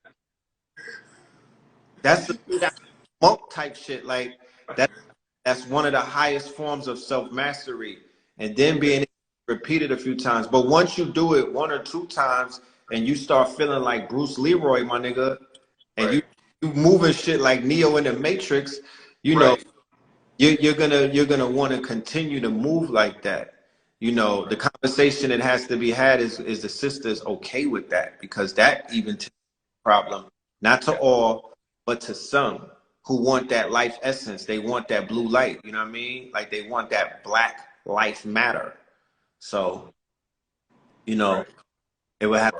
That's that monk type shit. Like that's one of the highest forms of self-mastery. And then being able to repeat it a few times. But once you do it 1 or 2 times and you start feeling like Bruce Leroy, my nigga, and Right. you moving shit like Neo in the Matrix, Right. you're gonna want to continue to move like that. The conversation that has to be had is the sisters okay with that? Because that even problem, not to all, but to some who want that life essence. They want that blue light, you know what I mean? Like they want that black life matter. So, Right. it would have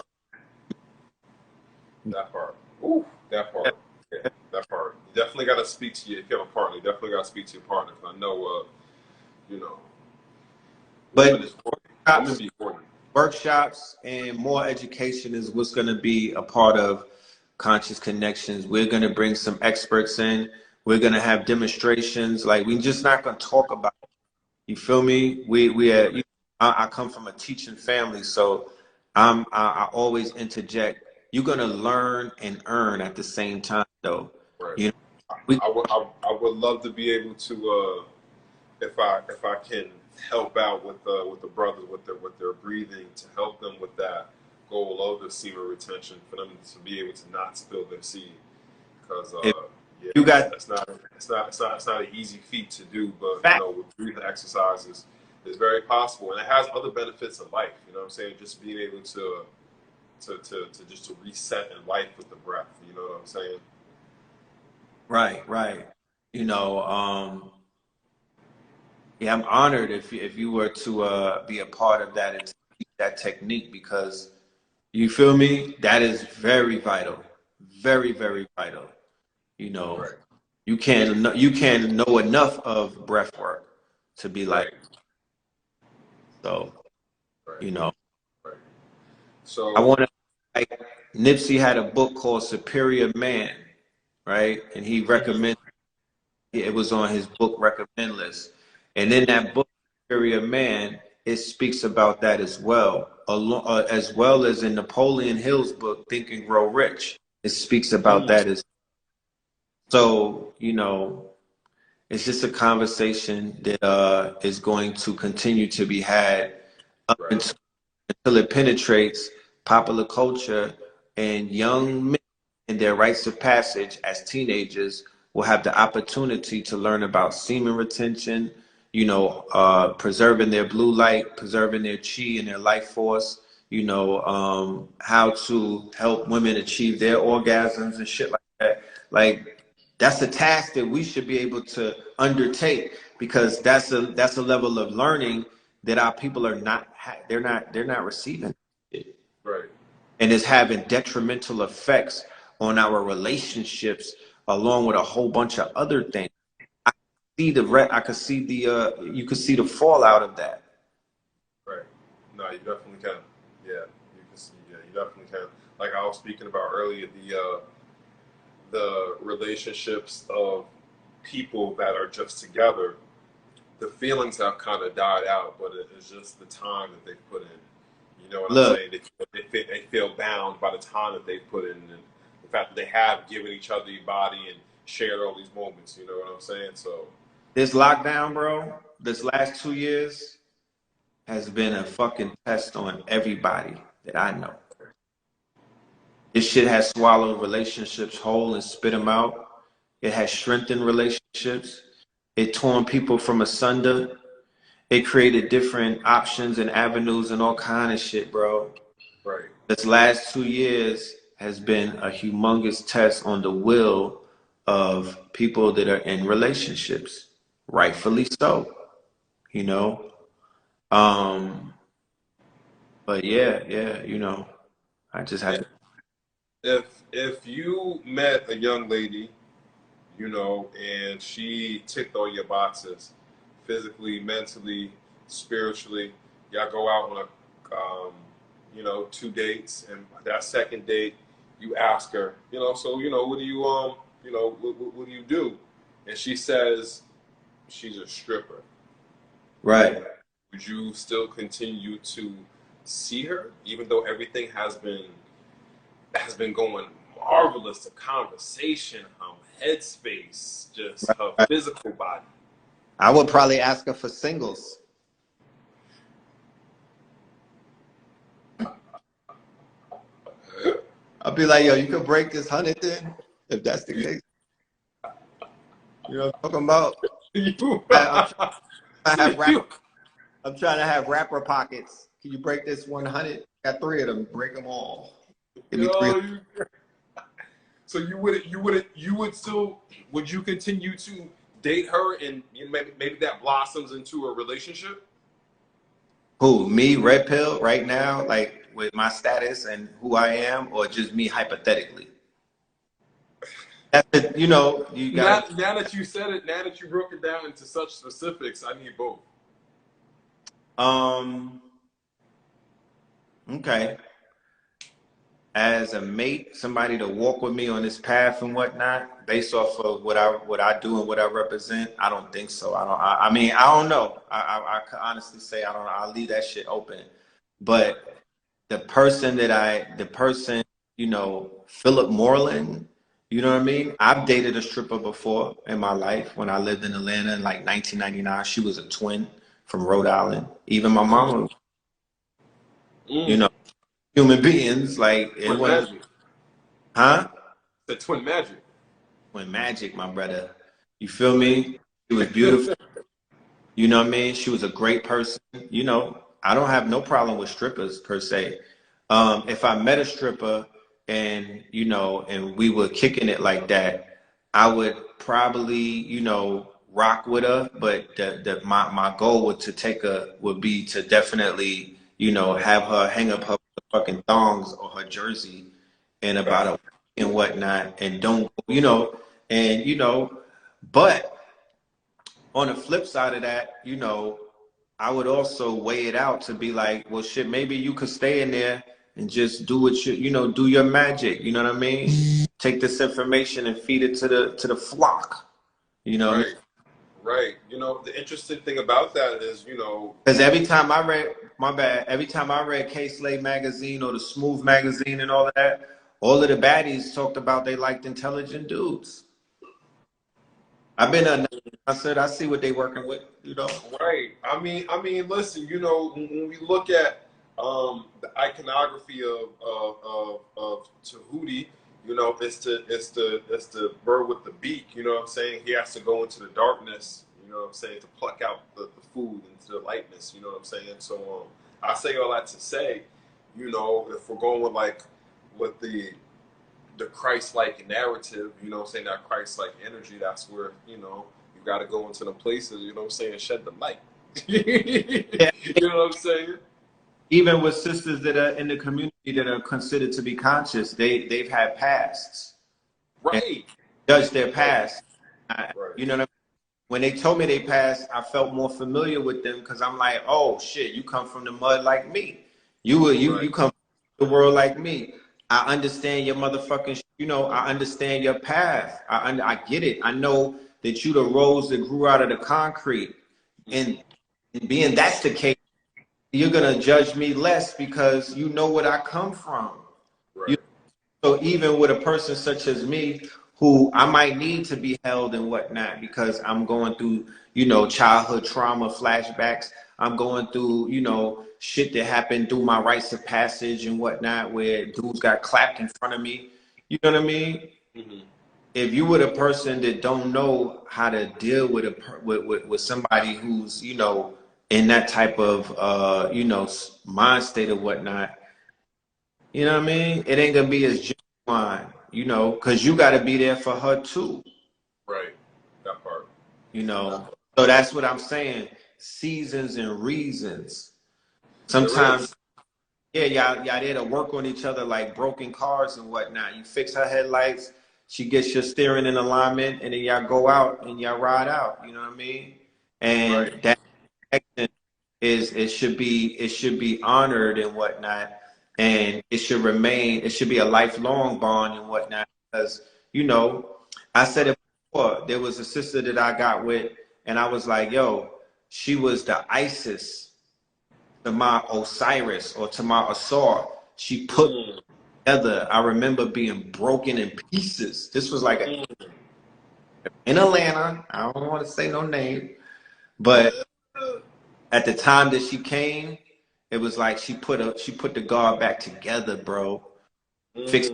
That part. Ooh, that part. Yeah, that part. You definitely got to speak to if you have a partner. You definitely got to speak to your partner. 'Cause I know, you know, women but is important. Women workshops, be important. workshops and more education is what's going to be a part of Conscious Connections. We're going to bring some experts in. We're going to have demonstrations. Like, we're just not going to talk about it. You feel me? I come from a teaching family, so I always interject. You're gonna learn and earn at the same time, though. Right. You know, we I would love to be able to, if I can help out with the brothers with their breathing, to help them with that goal of the semen retention, for them to be able to not spill their seed. Because if yeah, you got it's not an easy feat to do, but fact, with breathing exercises is very possible, and it has other benefits in life. You know what I'm saying? Just being able to reset in life with the breath. You know what I'm saying? right. You know, yeah, I'm honored if you were to be a part of that and teach that technique, because you feel me? That is very vital, very vital. You know, Right. you can't know enough of breath work to be like, Right. so. Right. You know, Right. I So want to, like, Nipsey had a book called Superior Man, right? And he recommended, it was on his book recommend list. And in that book, Superior Man, it speaks about that as well, as well as in Napoleon Hill's book, Think and Grow Rich. It speaks about that as so, it's just a conversation that is going to continue to be had up right. until it penetrates popular culture, and young men in their rites of passage as teenagers will have the opportunity to learn about semen retention, preserving their blue light, preserving their chi and their life force, how to help women achieve their orgasms and shit like that. Like, that's a task that we should be able to undertake, because that's a level of learning that our people are not they're not receiving it, Right. and it's having detrimental effects on our relationships, along with a whole bunch of other things. I could see you could see the fallout of that. Right. No, you definitely can. Yeah, you can see. Yeah, you definitely can. Like I was speaking about earlier, the relationships of people that are just together, the feelings have kind of died out, but it's just the time that they've put in. You know what I'm Look, saying? They feel bound by the time that they've put in, and the fact that they have given each other a body and shared all these moments. You know what I'm saying? So, this lockdown, bro, this last 2 years has been a fucking test on everybody that I know. This shit has swallowed relationships whole and spit them out. It has strengthened relationships. It torn people from asunder. It created different options and avenues and all kind of shit, bro. right. This last 2 years has been a humongous test on the will of people that are in relationships. Rightfully so, you know. Um, but yeah, I just had to. If you met a young lady, and she ticked all your boxes physically, mentally, spiritually. Y'all go out on a, you know, 2 dates, and that second date, you ask her, you know, so, you know, what do you, you know, what do you do? And she says she's a stripper. Right. Would you still continue to see her, even though everything has been going marvelous? The conversation, headspace, just her Right. physical body. I would probably ask her for singles. I'll be like, yo, you could break this 100 then, if that's the case. You know what I'm talking about? I'm trying to have rapper pockets. Can you break this 100? Got 3 of them. Break them all. Give me 3. So you would still, would you continue to date her, and you know, maybe that blossoms into a relationship? Who, me, Red Pill, right now, like with my status and who I am, or just me hypothetically? That's it, you know, you got. Now that you said it, now that you broke it down into such specifics, I need both. Okay. As a mate, somebody to walk with me on this path and whatnot, based off of what I do and what I represent, I don't think so. I mean, I don't know. I could honestly say I don't know. I'll leave that shit open. But the person, you know, Philip Moreland, you know what I mean? I've dated a stripper before in my life when I lived in Atlanta in like 1999. She was a twin from Rhode Island. Even my mama, you know, human beings, like it Twin was, magic. huh? The twin magic. Twin magic, my brother. You feel me? She was beautiful. You know what I mean? She was a great person. You know, I don't have no problem with strippers per se. If I met a stripper and, you know, and we were kicking it like that, I would probably, you know, rock with her. But my goal would be to definitely, you know, have her hang up her fucking thongs or her jersey in about a week and whatnot, and don't, you know, and you know, but on the flip side of that, you know, I would also weigh it out to be like, well, shit, maybe you could stay in there and just do what you know, do your magic. You know what I mean? Take this information and feed it to the flock. You know what I mean? Right. Right. You know, the interesting thing about that is, you know, Because every time I read K-Slay magazine or the Smooth magazine and all of that, all of the baddies talked about they liked intelligent dudes. I've been I said I see what they working with, you know. right. Listen, you know, when we look at the iconography of Tahuti, you know, it's the bird with the beak. You know what I'm saying? He has to go into the darkness. You know what I'm saying, to pluck out the food into the lightness. You know what I'm saying? So I say all that to say, you know, if we're going with the Christ-like narrative, you know what I'm saying, that Christ-like energy, that's where, you know, you got to go into the places, you know what I'm saying, shed the light. Yeah. You know what I'm saying? Even with sisters that are in the community that are considered to be conscious, they've had pasts. And Right. judge their past. Right. You know what I mean? When they told me they passed, I felt more familiar with them because I'm like, oh shit, you come from the mud like me. You come from the world like me. I understand your motherfucking, you know, I understand your path. I get it. I know that you the rose that grew out of the concrete. And being that's the case, you're gonna judge me less because you know what I come from. You, Right. so even with a person such as me, who I might need to be held and whatnot because I'm going through, you know, childhood trauma flashbacks. I'm going through, you know, shit that happened through my rites of passage and whatnot, where dudes got clapped in front of me. You know what I mean? Mm-hmm. If you were the person that don't know how to deal with with somebody who's, you know, in that type of you know, mind state or whatnot, you know what I mean? It ain't gonna be as genuine, you know, because you got to be there for her too, Right. That part. you know. So that's what I'm saying. Seasons and reasons. There Sometimes, is. yeah, y'all there to work on each other like broken cars and whatnot. You fix her headlights, she gets your steering in alignment, and then y'all go out and y'all ride out. You know what I mean? and Right. that connection it should be honored and whatnot, and it should remain. It should be a lifelong bond and whatnot, because I said it before. There was a sister that I got with, and I was like, yo, she was the Isis to my Osiris or to my Asar. She put together. I remember being broken in pieces. This was like in Atlanta. I don't want to say no name, but at the time that she came, it was like she put the guard back together, bro. Fixed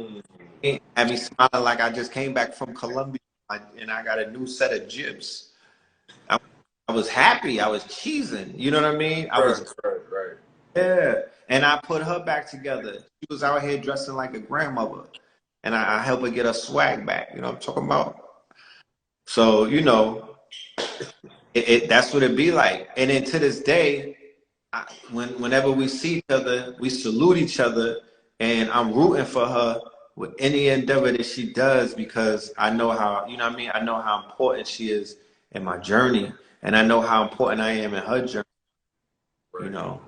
me, had me smiling like I just came back from Colombia and I got a new set of jibs. I was happy. I was cheesing. You know what I mean? I was Right. yeah. And I put her back together. She was out here dressing like a grandmother. And I helped her get her swag back. You know what I'm talking about? So, that's what it be like. And then to this day, whenever we see each other, we salute each other, and I'm rooting for her with any endeavor that she does, because I know how, you know what I mean? I know how important she is in my journey, and I know how important I am in her journey, Right.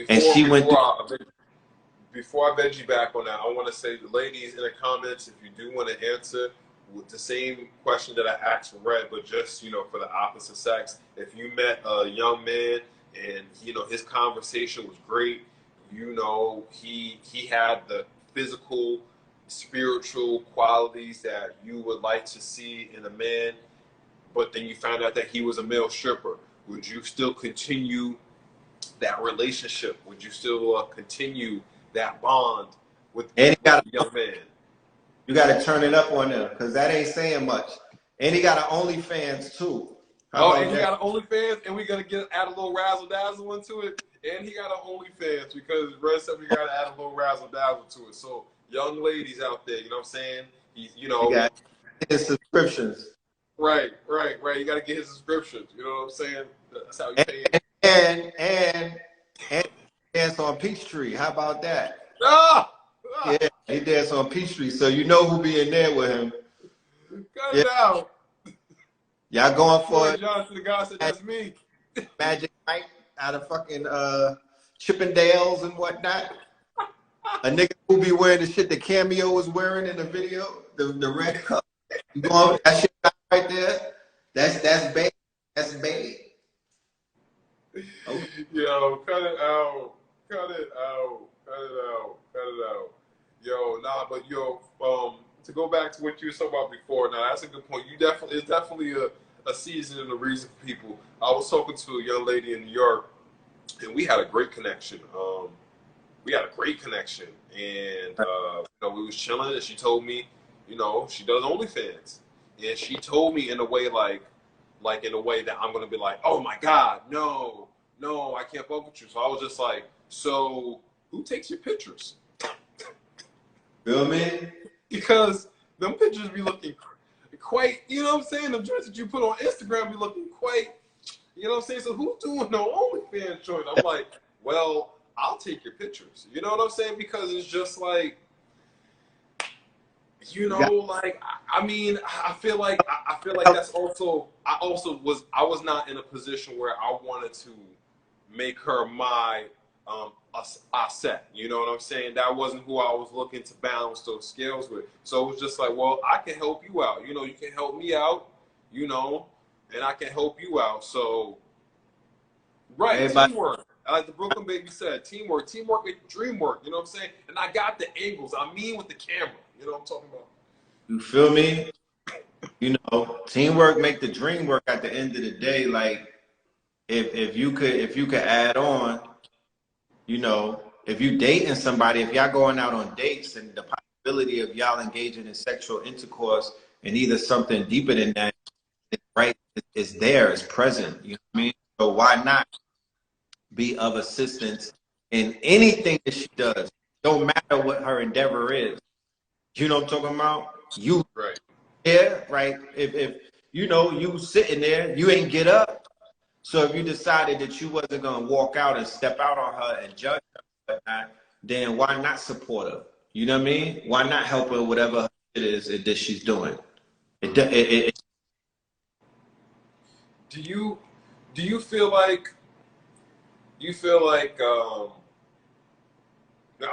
And she went through. Before I bend you back on that, I want to say, the ladies in the comments, if you do want to answer with the same question that I asked for Red, but just, for the opposite sex, if you met a young man and, his conversation was great, he had the physical, spiritual qualities that you would like to see in a man, but then you found out that he was a male stripper, would you still continue that relationship? Would you still continue that bond with And the young man? you got to turn it up on them, because that ain't saying much. And he got an OnlyFans too. And he got an OnlyFans, and we got to add a little razzle dazzle into it. And he got an OnlyFans, because Red said we got to add a little razzle dazzle to it. So young ladies out there, you know what I'm saying? He got his subscriptions. Right. You got to get his subscriptions. You know what I'm saying? That's how you pay it. And dance on Peachtree. How about that? Yeah, he danced on Peachtree, so you know who be in there with him. Cut it out. Y'all going for it? Johnson, the guy said that's me. Magic Mike out of fucking Chippendales and whatnot. A nigga who be wearing the shit that Cameo was wearing in the video, the red cup. You going that shit right there? That's bad. That's bad. Okay. Yo, cut it out. Yo, but to go back to what you were talking about before, now that's a good point. It's definitely a season and a reason for people. I was talking to a young lady in New York, and we had a great connection. And we was chilling, and she told me, she does OnlyFans, and she told me in a way like in a way that I'm gonna be like, oh my God, no, I can't fuck with you. So I was just like, so who takes your pictures? Feel me? Because them pictures be looking quite, you know what I'm saying? The joints that you put on Instagram be looking quite, you know what I'm saying? So who's doing the OnlyFans joint? I'm like, well, I'll take your pictures. You know what I'm saying? Because it's just like, I feel like that's also, I was not in a position where I wanted to make her my asset. You know what I'm saying? That wasn't who I was looking to balance those scales with. So it was just like, well, I can help you out. You can help me out, and I can help you out. So, teamwork. Like the Brooklyn baby said, teamwork make the dream work. You know what I'm saying? And I got the angles. I mean with the camera. You know what I'm talking about? You feel me? Teamwork make the dream work at the end of the day. Like, if you could add on, if you dating somebody, if y'all going out on dates, and the possibility of y'all engaging in sexual intercourse and either something deeper than that, is there, is present. You know what I mean? So why not be of assistance in anything that she does? Don't matter what her endeavor is. You know what I'm talking about? You right. Yeah, right. If you sitting there, you ain't get up. So if you decided that you wasn't gonna walk out and step out on her and judge her, then why not support her? You know what I mean? Why not help her whatever it is that she's doing? Do you do you feel like now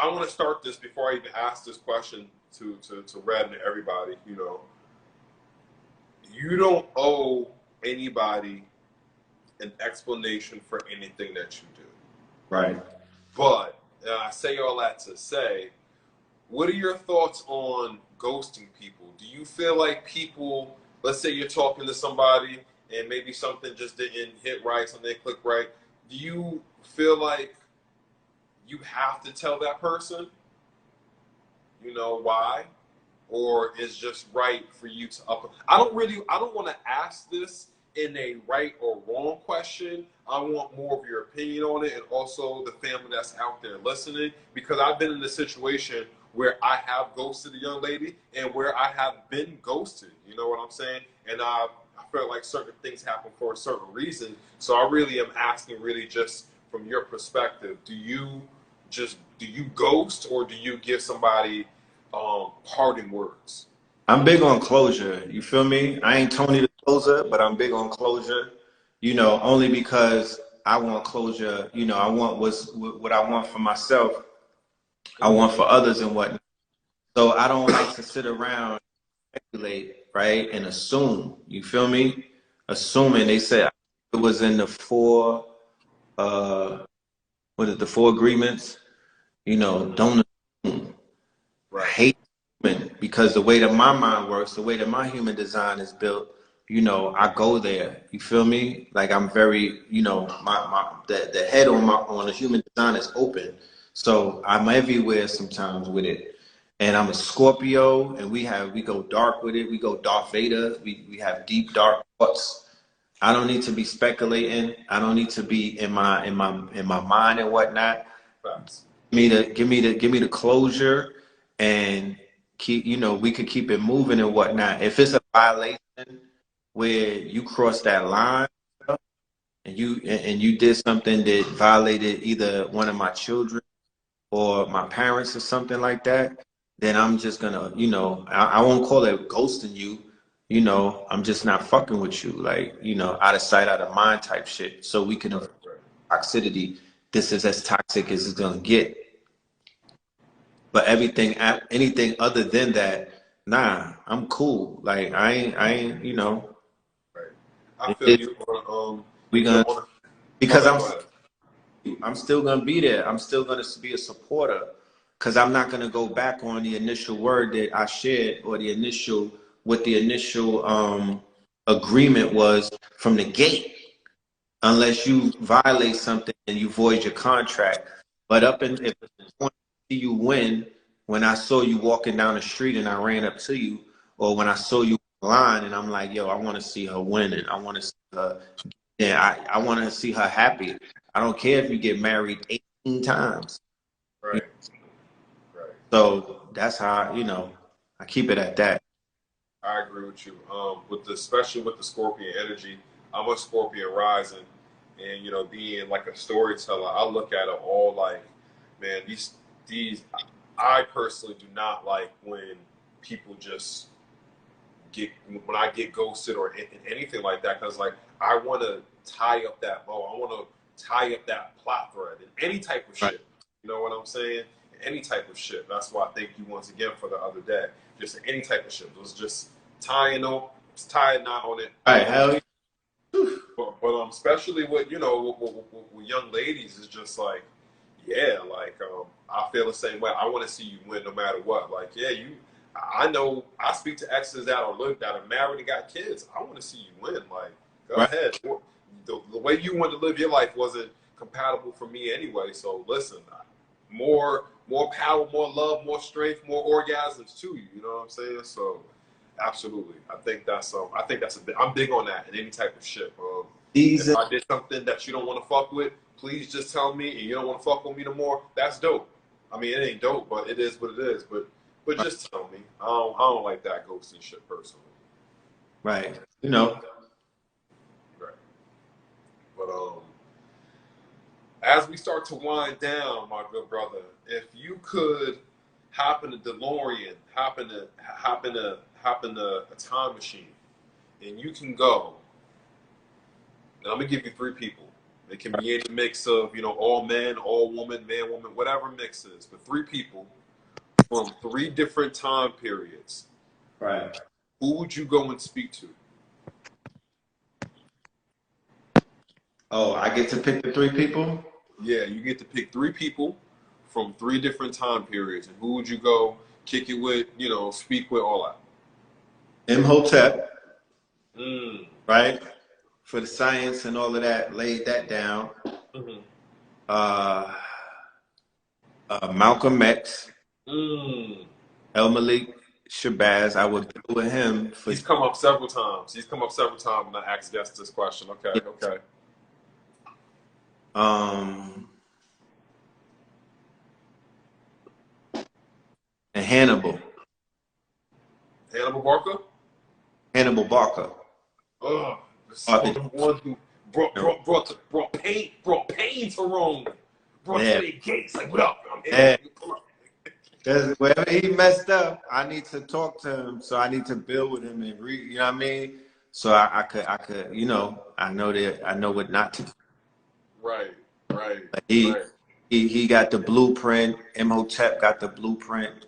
I want to start this before I even ask this question to Red and everybody. You know, you don't owe anybody an explanation for anything that you do. Right. But I say all that to say, what are your thoughts on ghosting people? Do you feel like people, let's say you're talking to somebody and maybe something just didn't hit right, something didn't click right. Do you feel like you have to tell that person, you know, why? Or is just right for you to up? I don't want to ask this in a right or wrong question. I want more of your opinion on it, and also the family that's out there listening, because I've been in a situation where I have ghosted a young lady and where I have been ghosted. You know what I'm saying? And I felt like certain things happen for a certain reason. So I really am asking, really just from your perspective, do you ghost, or do you give somebody parting words? I'm big on closure. You feel me? I ain't Tony the Closer, but I'm big on closure. You know, only because I want closure. You know, I want what I want for myself. I want for others and whatnot. So I don't like to sit around, speculate, right, and assume. You feel me? Assuming. They said it was in the four. What is the four agreements? You know, don't assume. Right. Hate human, because the way that my mind works, the way that my human design is built, you know, I go there. You feel me? Like I'm very, you know, the head on the human design is open. So I'm everywhere sometimes with it. And I'm a Scorpio, and we go dark with it. We go Darth Vader. We have deep dark thoughts. I don't need to be speculating. I don't need to be in my mind and whatnot. Facts. Give me the closure, and keep, you know, we could keep it moving and whatnot. If it's a violation where you cross that line and you did something that violated either one of my children or my parents or something like that, then I'm just gonna, you know, I won't call it ghosting you. You know, I'm just not fucking with you, like, you know, out of sight, out of mind type shit. So we can avoid toxicity. This is as toxic as it's gonna get. But anything other than that, nah, I'm cool. Like I ain't, you know. Right. I feel you on We you know, gonna, on because go ahead. I'm still gonna be there. I'm still gonna be a supporter, because I'm not gonna go back on the initial word that I shared, or what the initial agreement was from the gate, unless you violate something and you void your contract. But if I want to see you win, when I saw you walking down the street and I ran up to you, or when I saw you online and I'm like, yo, I want to see her winning. I want to see her. Yeah, I want to see her happy. I don't care if you get married 18 times. Right. Right. So that's how, you know, I keep it at that. I agree with you. Especially with the Scorpion energy, I'm a Scorpion rising, and you know, being like a storyteller, I look at it all like, man, these. I personally do not like when people just when I get ghosted or anything like that, because like I want to tie up that bow. I want to tie up that plot thread in any type of Right. shit. You know what I'm saying? Any type of shit. That's why I thank you once again for the other day. Just any type of shit. It was just tying up, tie a knot on it. All right, hell yeah. But especially with, you know, with young ladies, it's just like, yeah, like I feel the same way. I want to see you win no matter what. Like, yeah, I know I speak to exes that are married and got kids. I want to see you win. Like, go Right. ahead. The way you wanted to live your life wasn't compatible for me anyway. So listen, more power, more love, more strength, more orgasms to you. You know what I'm saying? So absolutely, I think that's I'm big on that in any type of shit. If I did something that you don't want to fuck with, please just tell me, and you don't want to fuck with me no more. That's dope. I mean, it ain't dope, but it is what it is. But just tell me. I don't like that ghosting shit personally. Right. You know. Right. But as we start to wind down, my good brother, if you could hop in a DeLorean, hop in a time machine, and you can go. and I'm gonna give you three people. It can be any mix of, you know, all men, all woman, man, woman, whatever mix is, but three people from three different time periods. Right. Who would you go and speak to? Oh, I get to pick the three people? Yeah, you get to pick three people from three different time periods, and who would you go kick it with, you know, speak with, all that? Imhotep, Mm. right? For the science and all of that, laid that down. Mm-hmm. Uh, Malcolm X, Mm. El Malik Shabazz, I would go with him for. He's come up several times. He's come up several times when I asked guests this question. Okay, okay. And Hannibal. Hannibal Barker? Hannibal Barker. Ugh. The one who brought pain to Rome. Brought to the gates. Like, what up? I'm here. Because wherever he messed up, I need to talk to him. So I need to build with him and read. You know what I mean? So I could, you know, I know what not to do. Right. But he got the blueprint. Imhotep got the blueprint,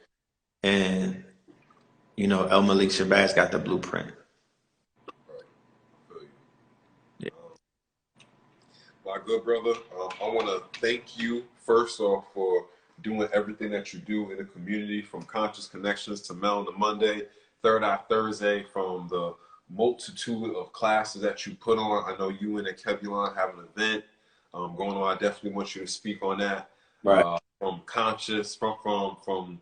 and you know, El Malik Shabazz got the blueprint. Yeah. My good brother, I want to thank you first off for doing everything that you do in the community, from Conscious Connectionz to Melanin Monday, Third Eye Thursday, from the multitude of classes that you put on. I know you and Kevulon have an event going on. I definitely want you to speak on that. Right. From Conscious, from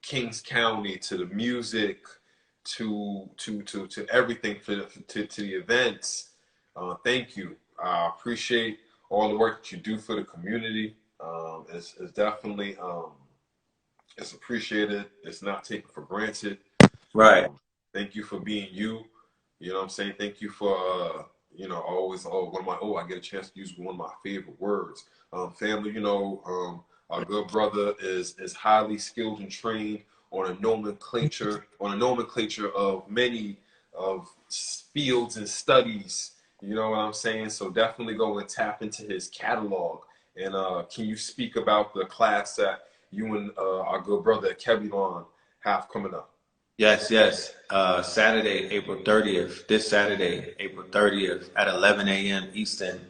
Kings County to the music, to everything, to the events. Thank you. I appreciate all the work that you do for the community. It's definitely it's appreciated. It's not taken for granted. Right. Thank you for being you. You know what I'm saying? Thank you for you know, always I get a chance to use one of my favorite words. Family, you know, our good brother is highly skilled and trained on a nomenclature of many of fields and studies. You know what I'm saying? So definitely go and tap into his catalog. And can you speak about the class that you and our good brother Kevulon have coming up? Yes. Saturday, April 30th. This Saturday, April 30th at 11 a.m. Eastern.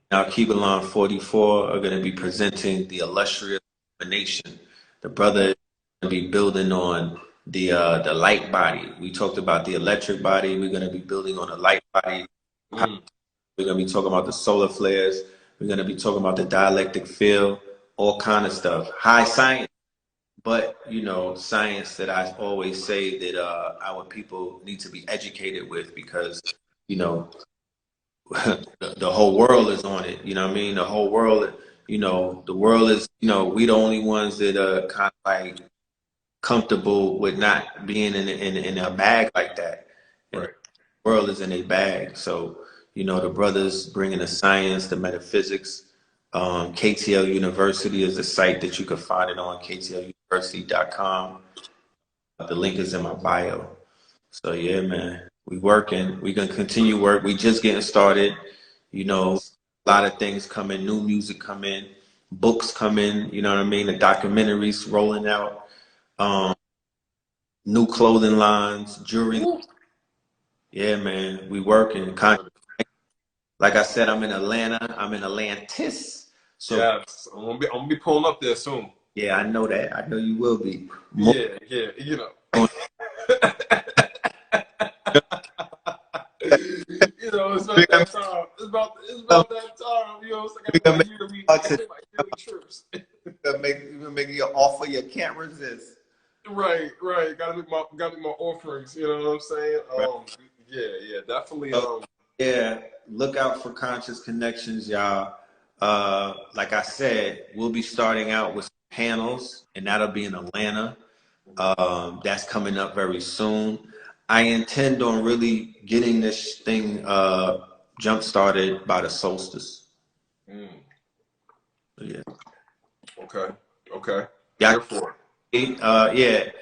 Now, Kevulon 44 are going to be presenting the illustrious nation. The brother is going to be building on the light body. We talked about the electric body. We're going to be building on the light body. We're going to be talking about the solar flares. We're going to be talking about the dialectic field, all kind of stuff. High science. But, you know, science that I always say that our people need to be educated with, because, you know, the whole world is on it. You know what I mean? The whole world, you know, the world is, you know, we the only ones that are kind of like comfortable with not being in a bag like that. Right. The world is in a bag. So, you know, the brothers bringing the science, the metaphysics. KTL University is the site that you can find it on, ktluuniversity.com. The link is in my bio. So yeah, man, we working. We gonna continue work. We just getting started. You know, a lot of things coming, new music coming, books coming. You know what I mean? The documentaries rolling out, new clothing lines, jewelry. Yeah, man, we working. Like I said, I'm in Atlanta. I'm in Atlantis. So yes, I'm gonna be pulling up there soon. Yeah, I know that. I know you will be. Yeah, you know. You know, it's about that time. It's about that time. You know, it's like yearly trips. Make you offer you can't resist. Right. Gotta make my offerings. You know what I'm saying? Yeah, definitely. Yeah, look out for Conscious Connectionz, y'all. Like I said, we'll be starting out with panels, and that'll be in Atlanta. That's coming up very soon. I intend on really getting this thing jump started by the solstice. Yeah. Okay. Yeah. Here for it.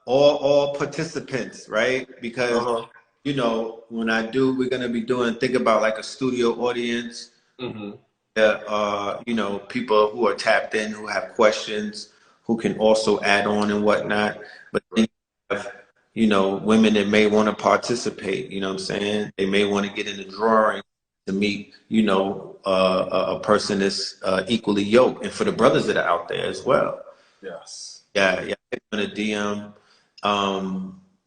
All participants, right? Because you know, when I do, we're gonna be doing, think about like a studio audience. Mm-hmm. You know, people who are tapped in, who have questions, who can also add on and whatnot. But then you have, you know, women that may want to participate. You know what I'm saying? They may want to get in the drawing to meet, you know, a person that's equally yoked, and for the brothers that are out there as well. Yes. Yeah, yeah. In a DM,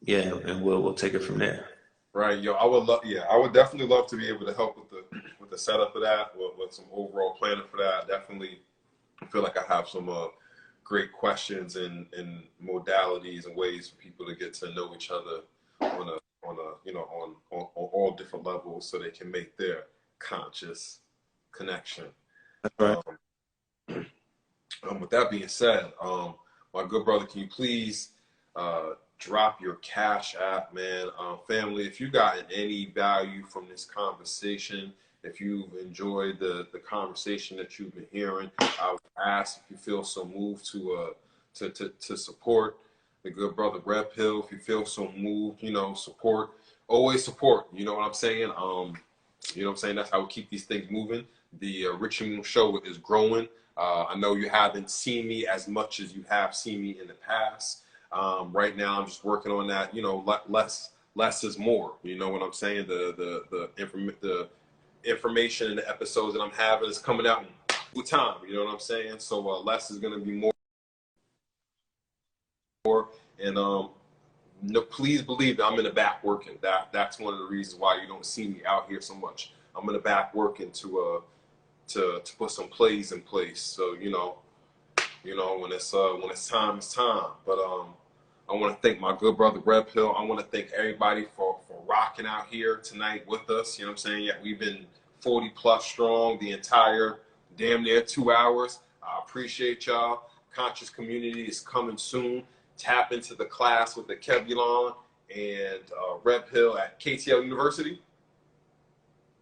yeah, and we'll take it from there. Right, yo, I would love, yeah, I would definitely love to be able to help with the setup of that, with some overall planning for that. Definitely feel like I have some great questions and modalities and ways for people to get to know each other on a you know on all different levels, so they can make their conscious connection. That's right. Um, with that being said, my good brother, can you please drop your Cash App, man? Family, if you got any value from this conversation, if you've enjoyed the conversation that you've been hearing, I would ask if you feel so moved to support the good brother Red Pill. If you feel so moved, you know, support. Always support. You know what I'm saying? You know what I'm saying? That's how we keep these things moving. The Richie Moon Show is growing. I know you haven't seen me as much as you have seen me in the past. Right now, I'm just working on that. You know, less is more. You know what I'm saying? The information and the episodes that I'm having is coming out in time. You know what I'm saying? So less is going to be more. And no, please believe that I'm in the back working. That's one of the reasons why you don't see me out here so much. I'm in the back working to put some plays in place. So when it's time, it's time. But I want to thank my good brother Red Pill. I want to thank everybody for rocking out here tonight with us. You know what I'm saying? Yeah, we've been 40 plus strong the entire damn near 2 hours. I appreciate y'all. Conscious Community is coming soon. Tap into the class with the Kevulon and Red Pill at KTL University.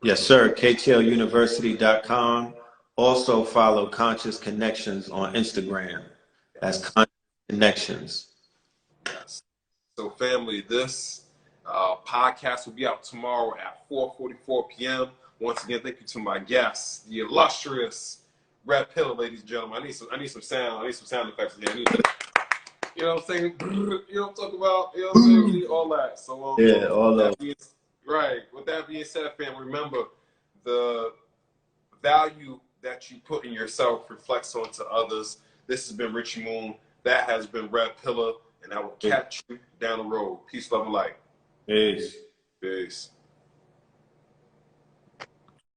Yes, sir. KTLUniversity.com. Also follow Conscious Connectionz on Instagram. That's Yes. Conscious Connectionz. Yes. So, family, this podcast will be out tomorrow at 4:44 p.m. Once again, thank you to my guests, the illustrious Red Pill, ladies and gentlemen. I need some sound. I need some sound effects in here. You know what I'm saying? You know what I'm talking about? You know what I'm saying? We need all that. So, Yeah, all of with that being said, fam, remember the value that you put in yourself reflects onto others. This has been Richie Moon. That has been Red Pillar. And I will catch you down the road. Peace, love, and light. Peace. Peace.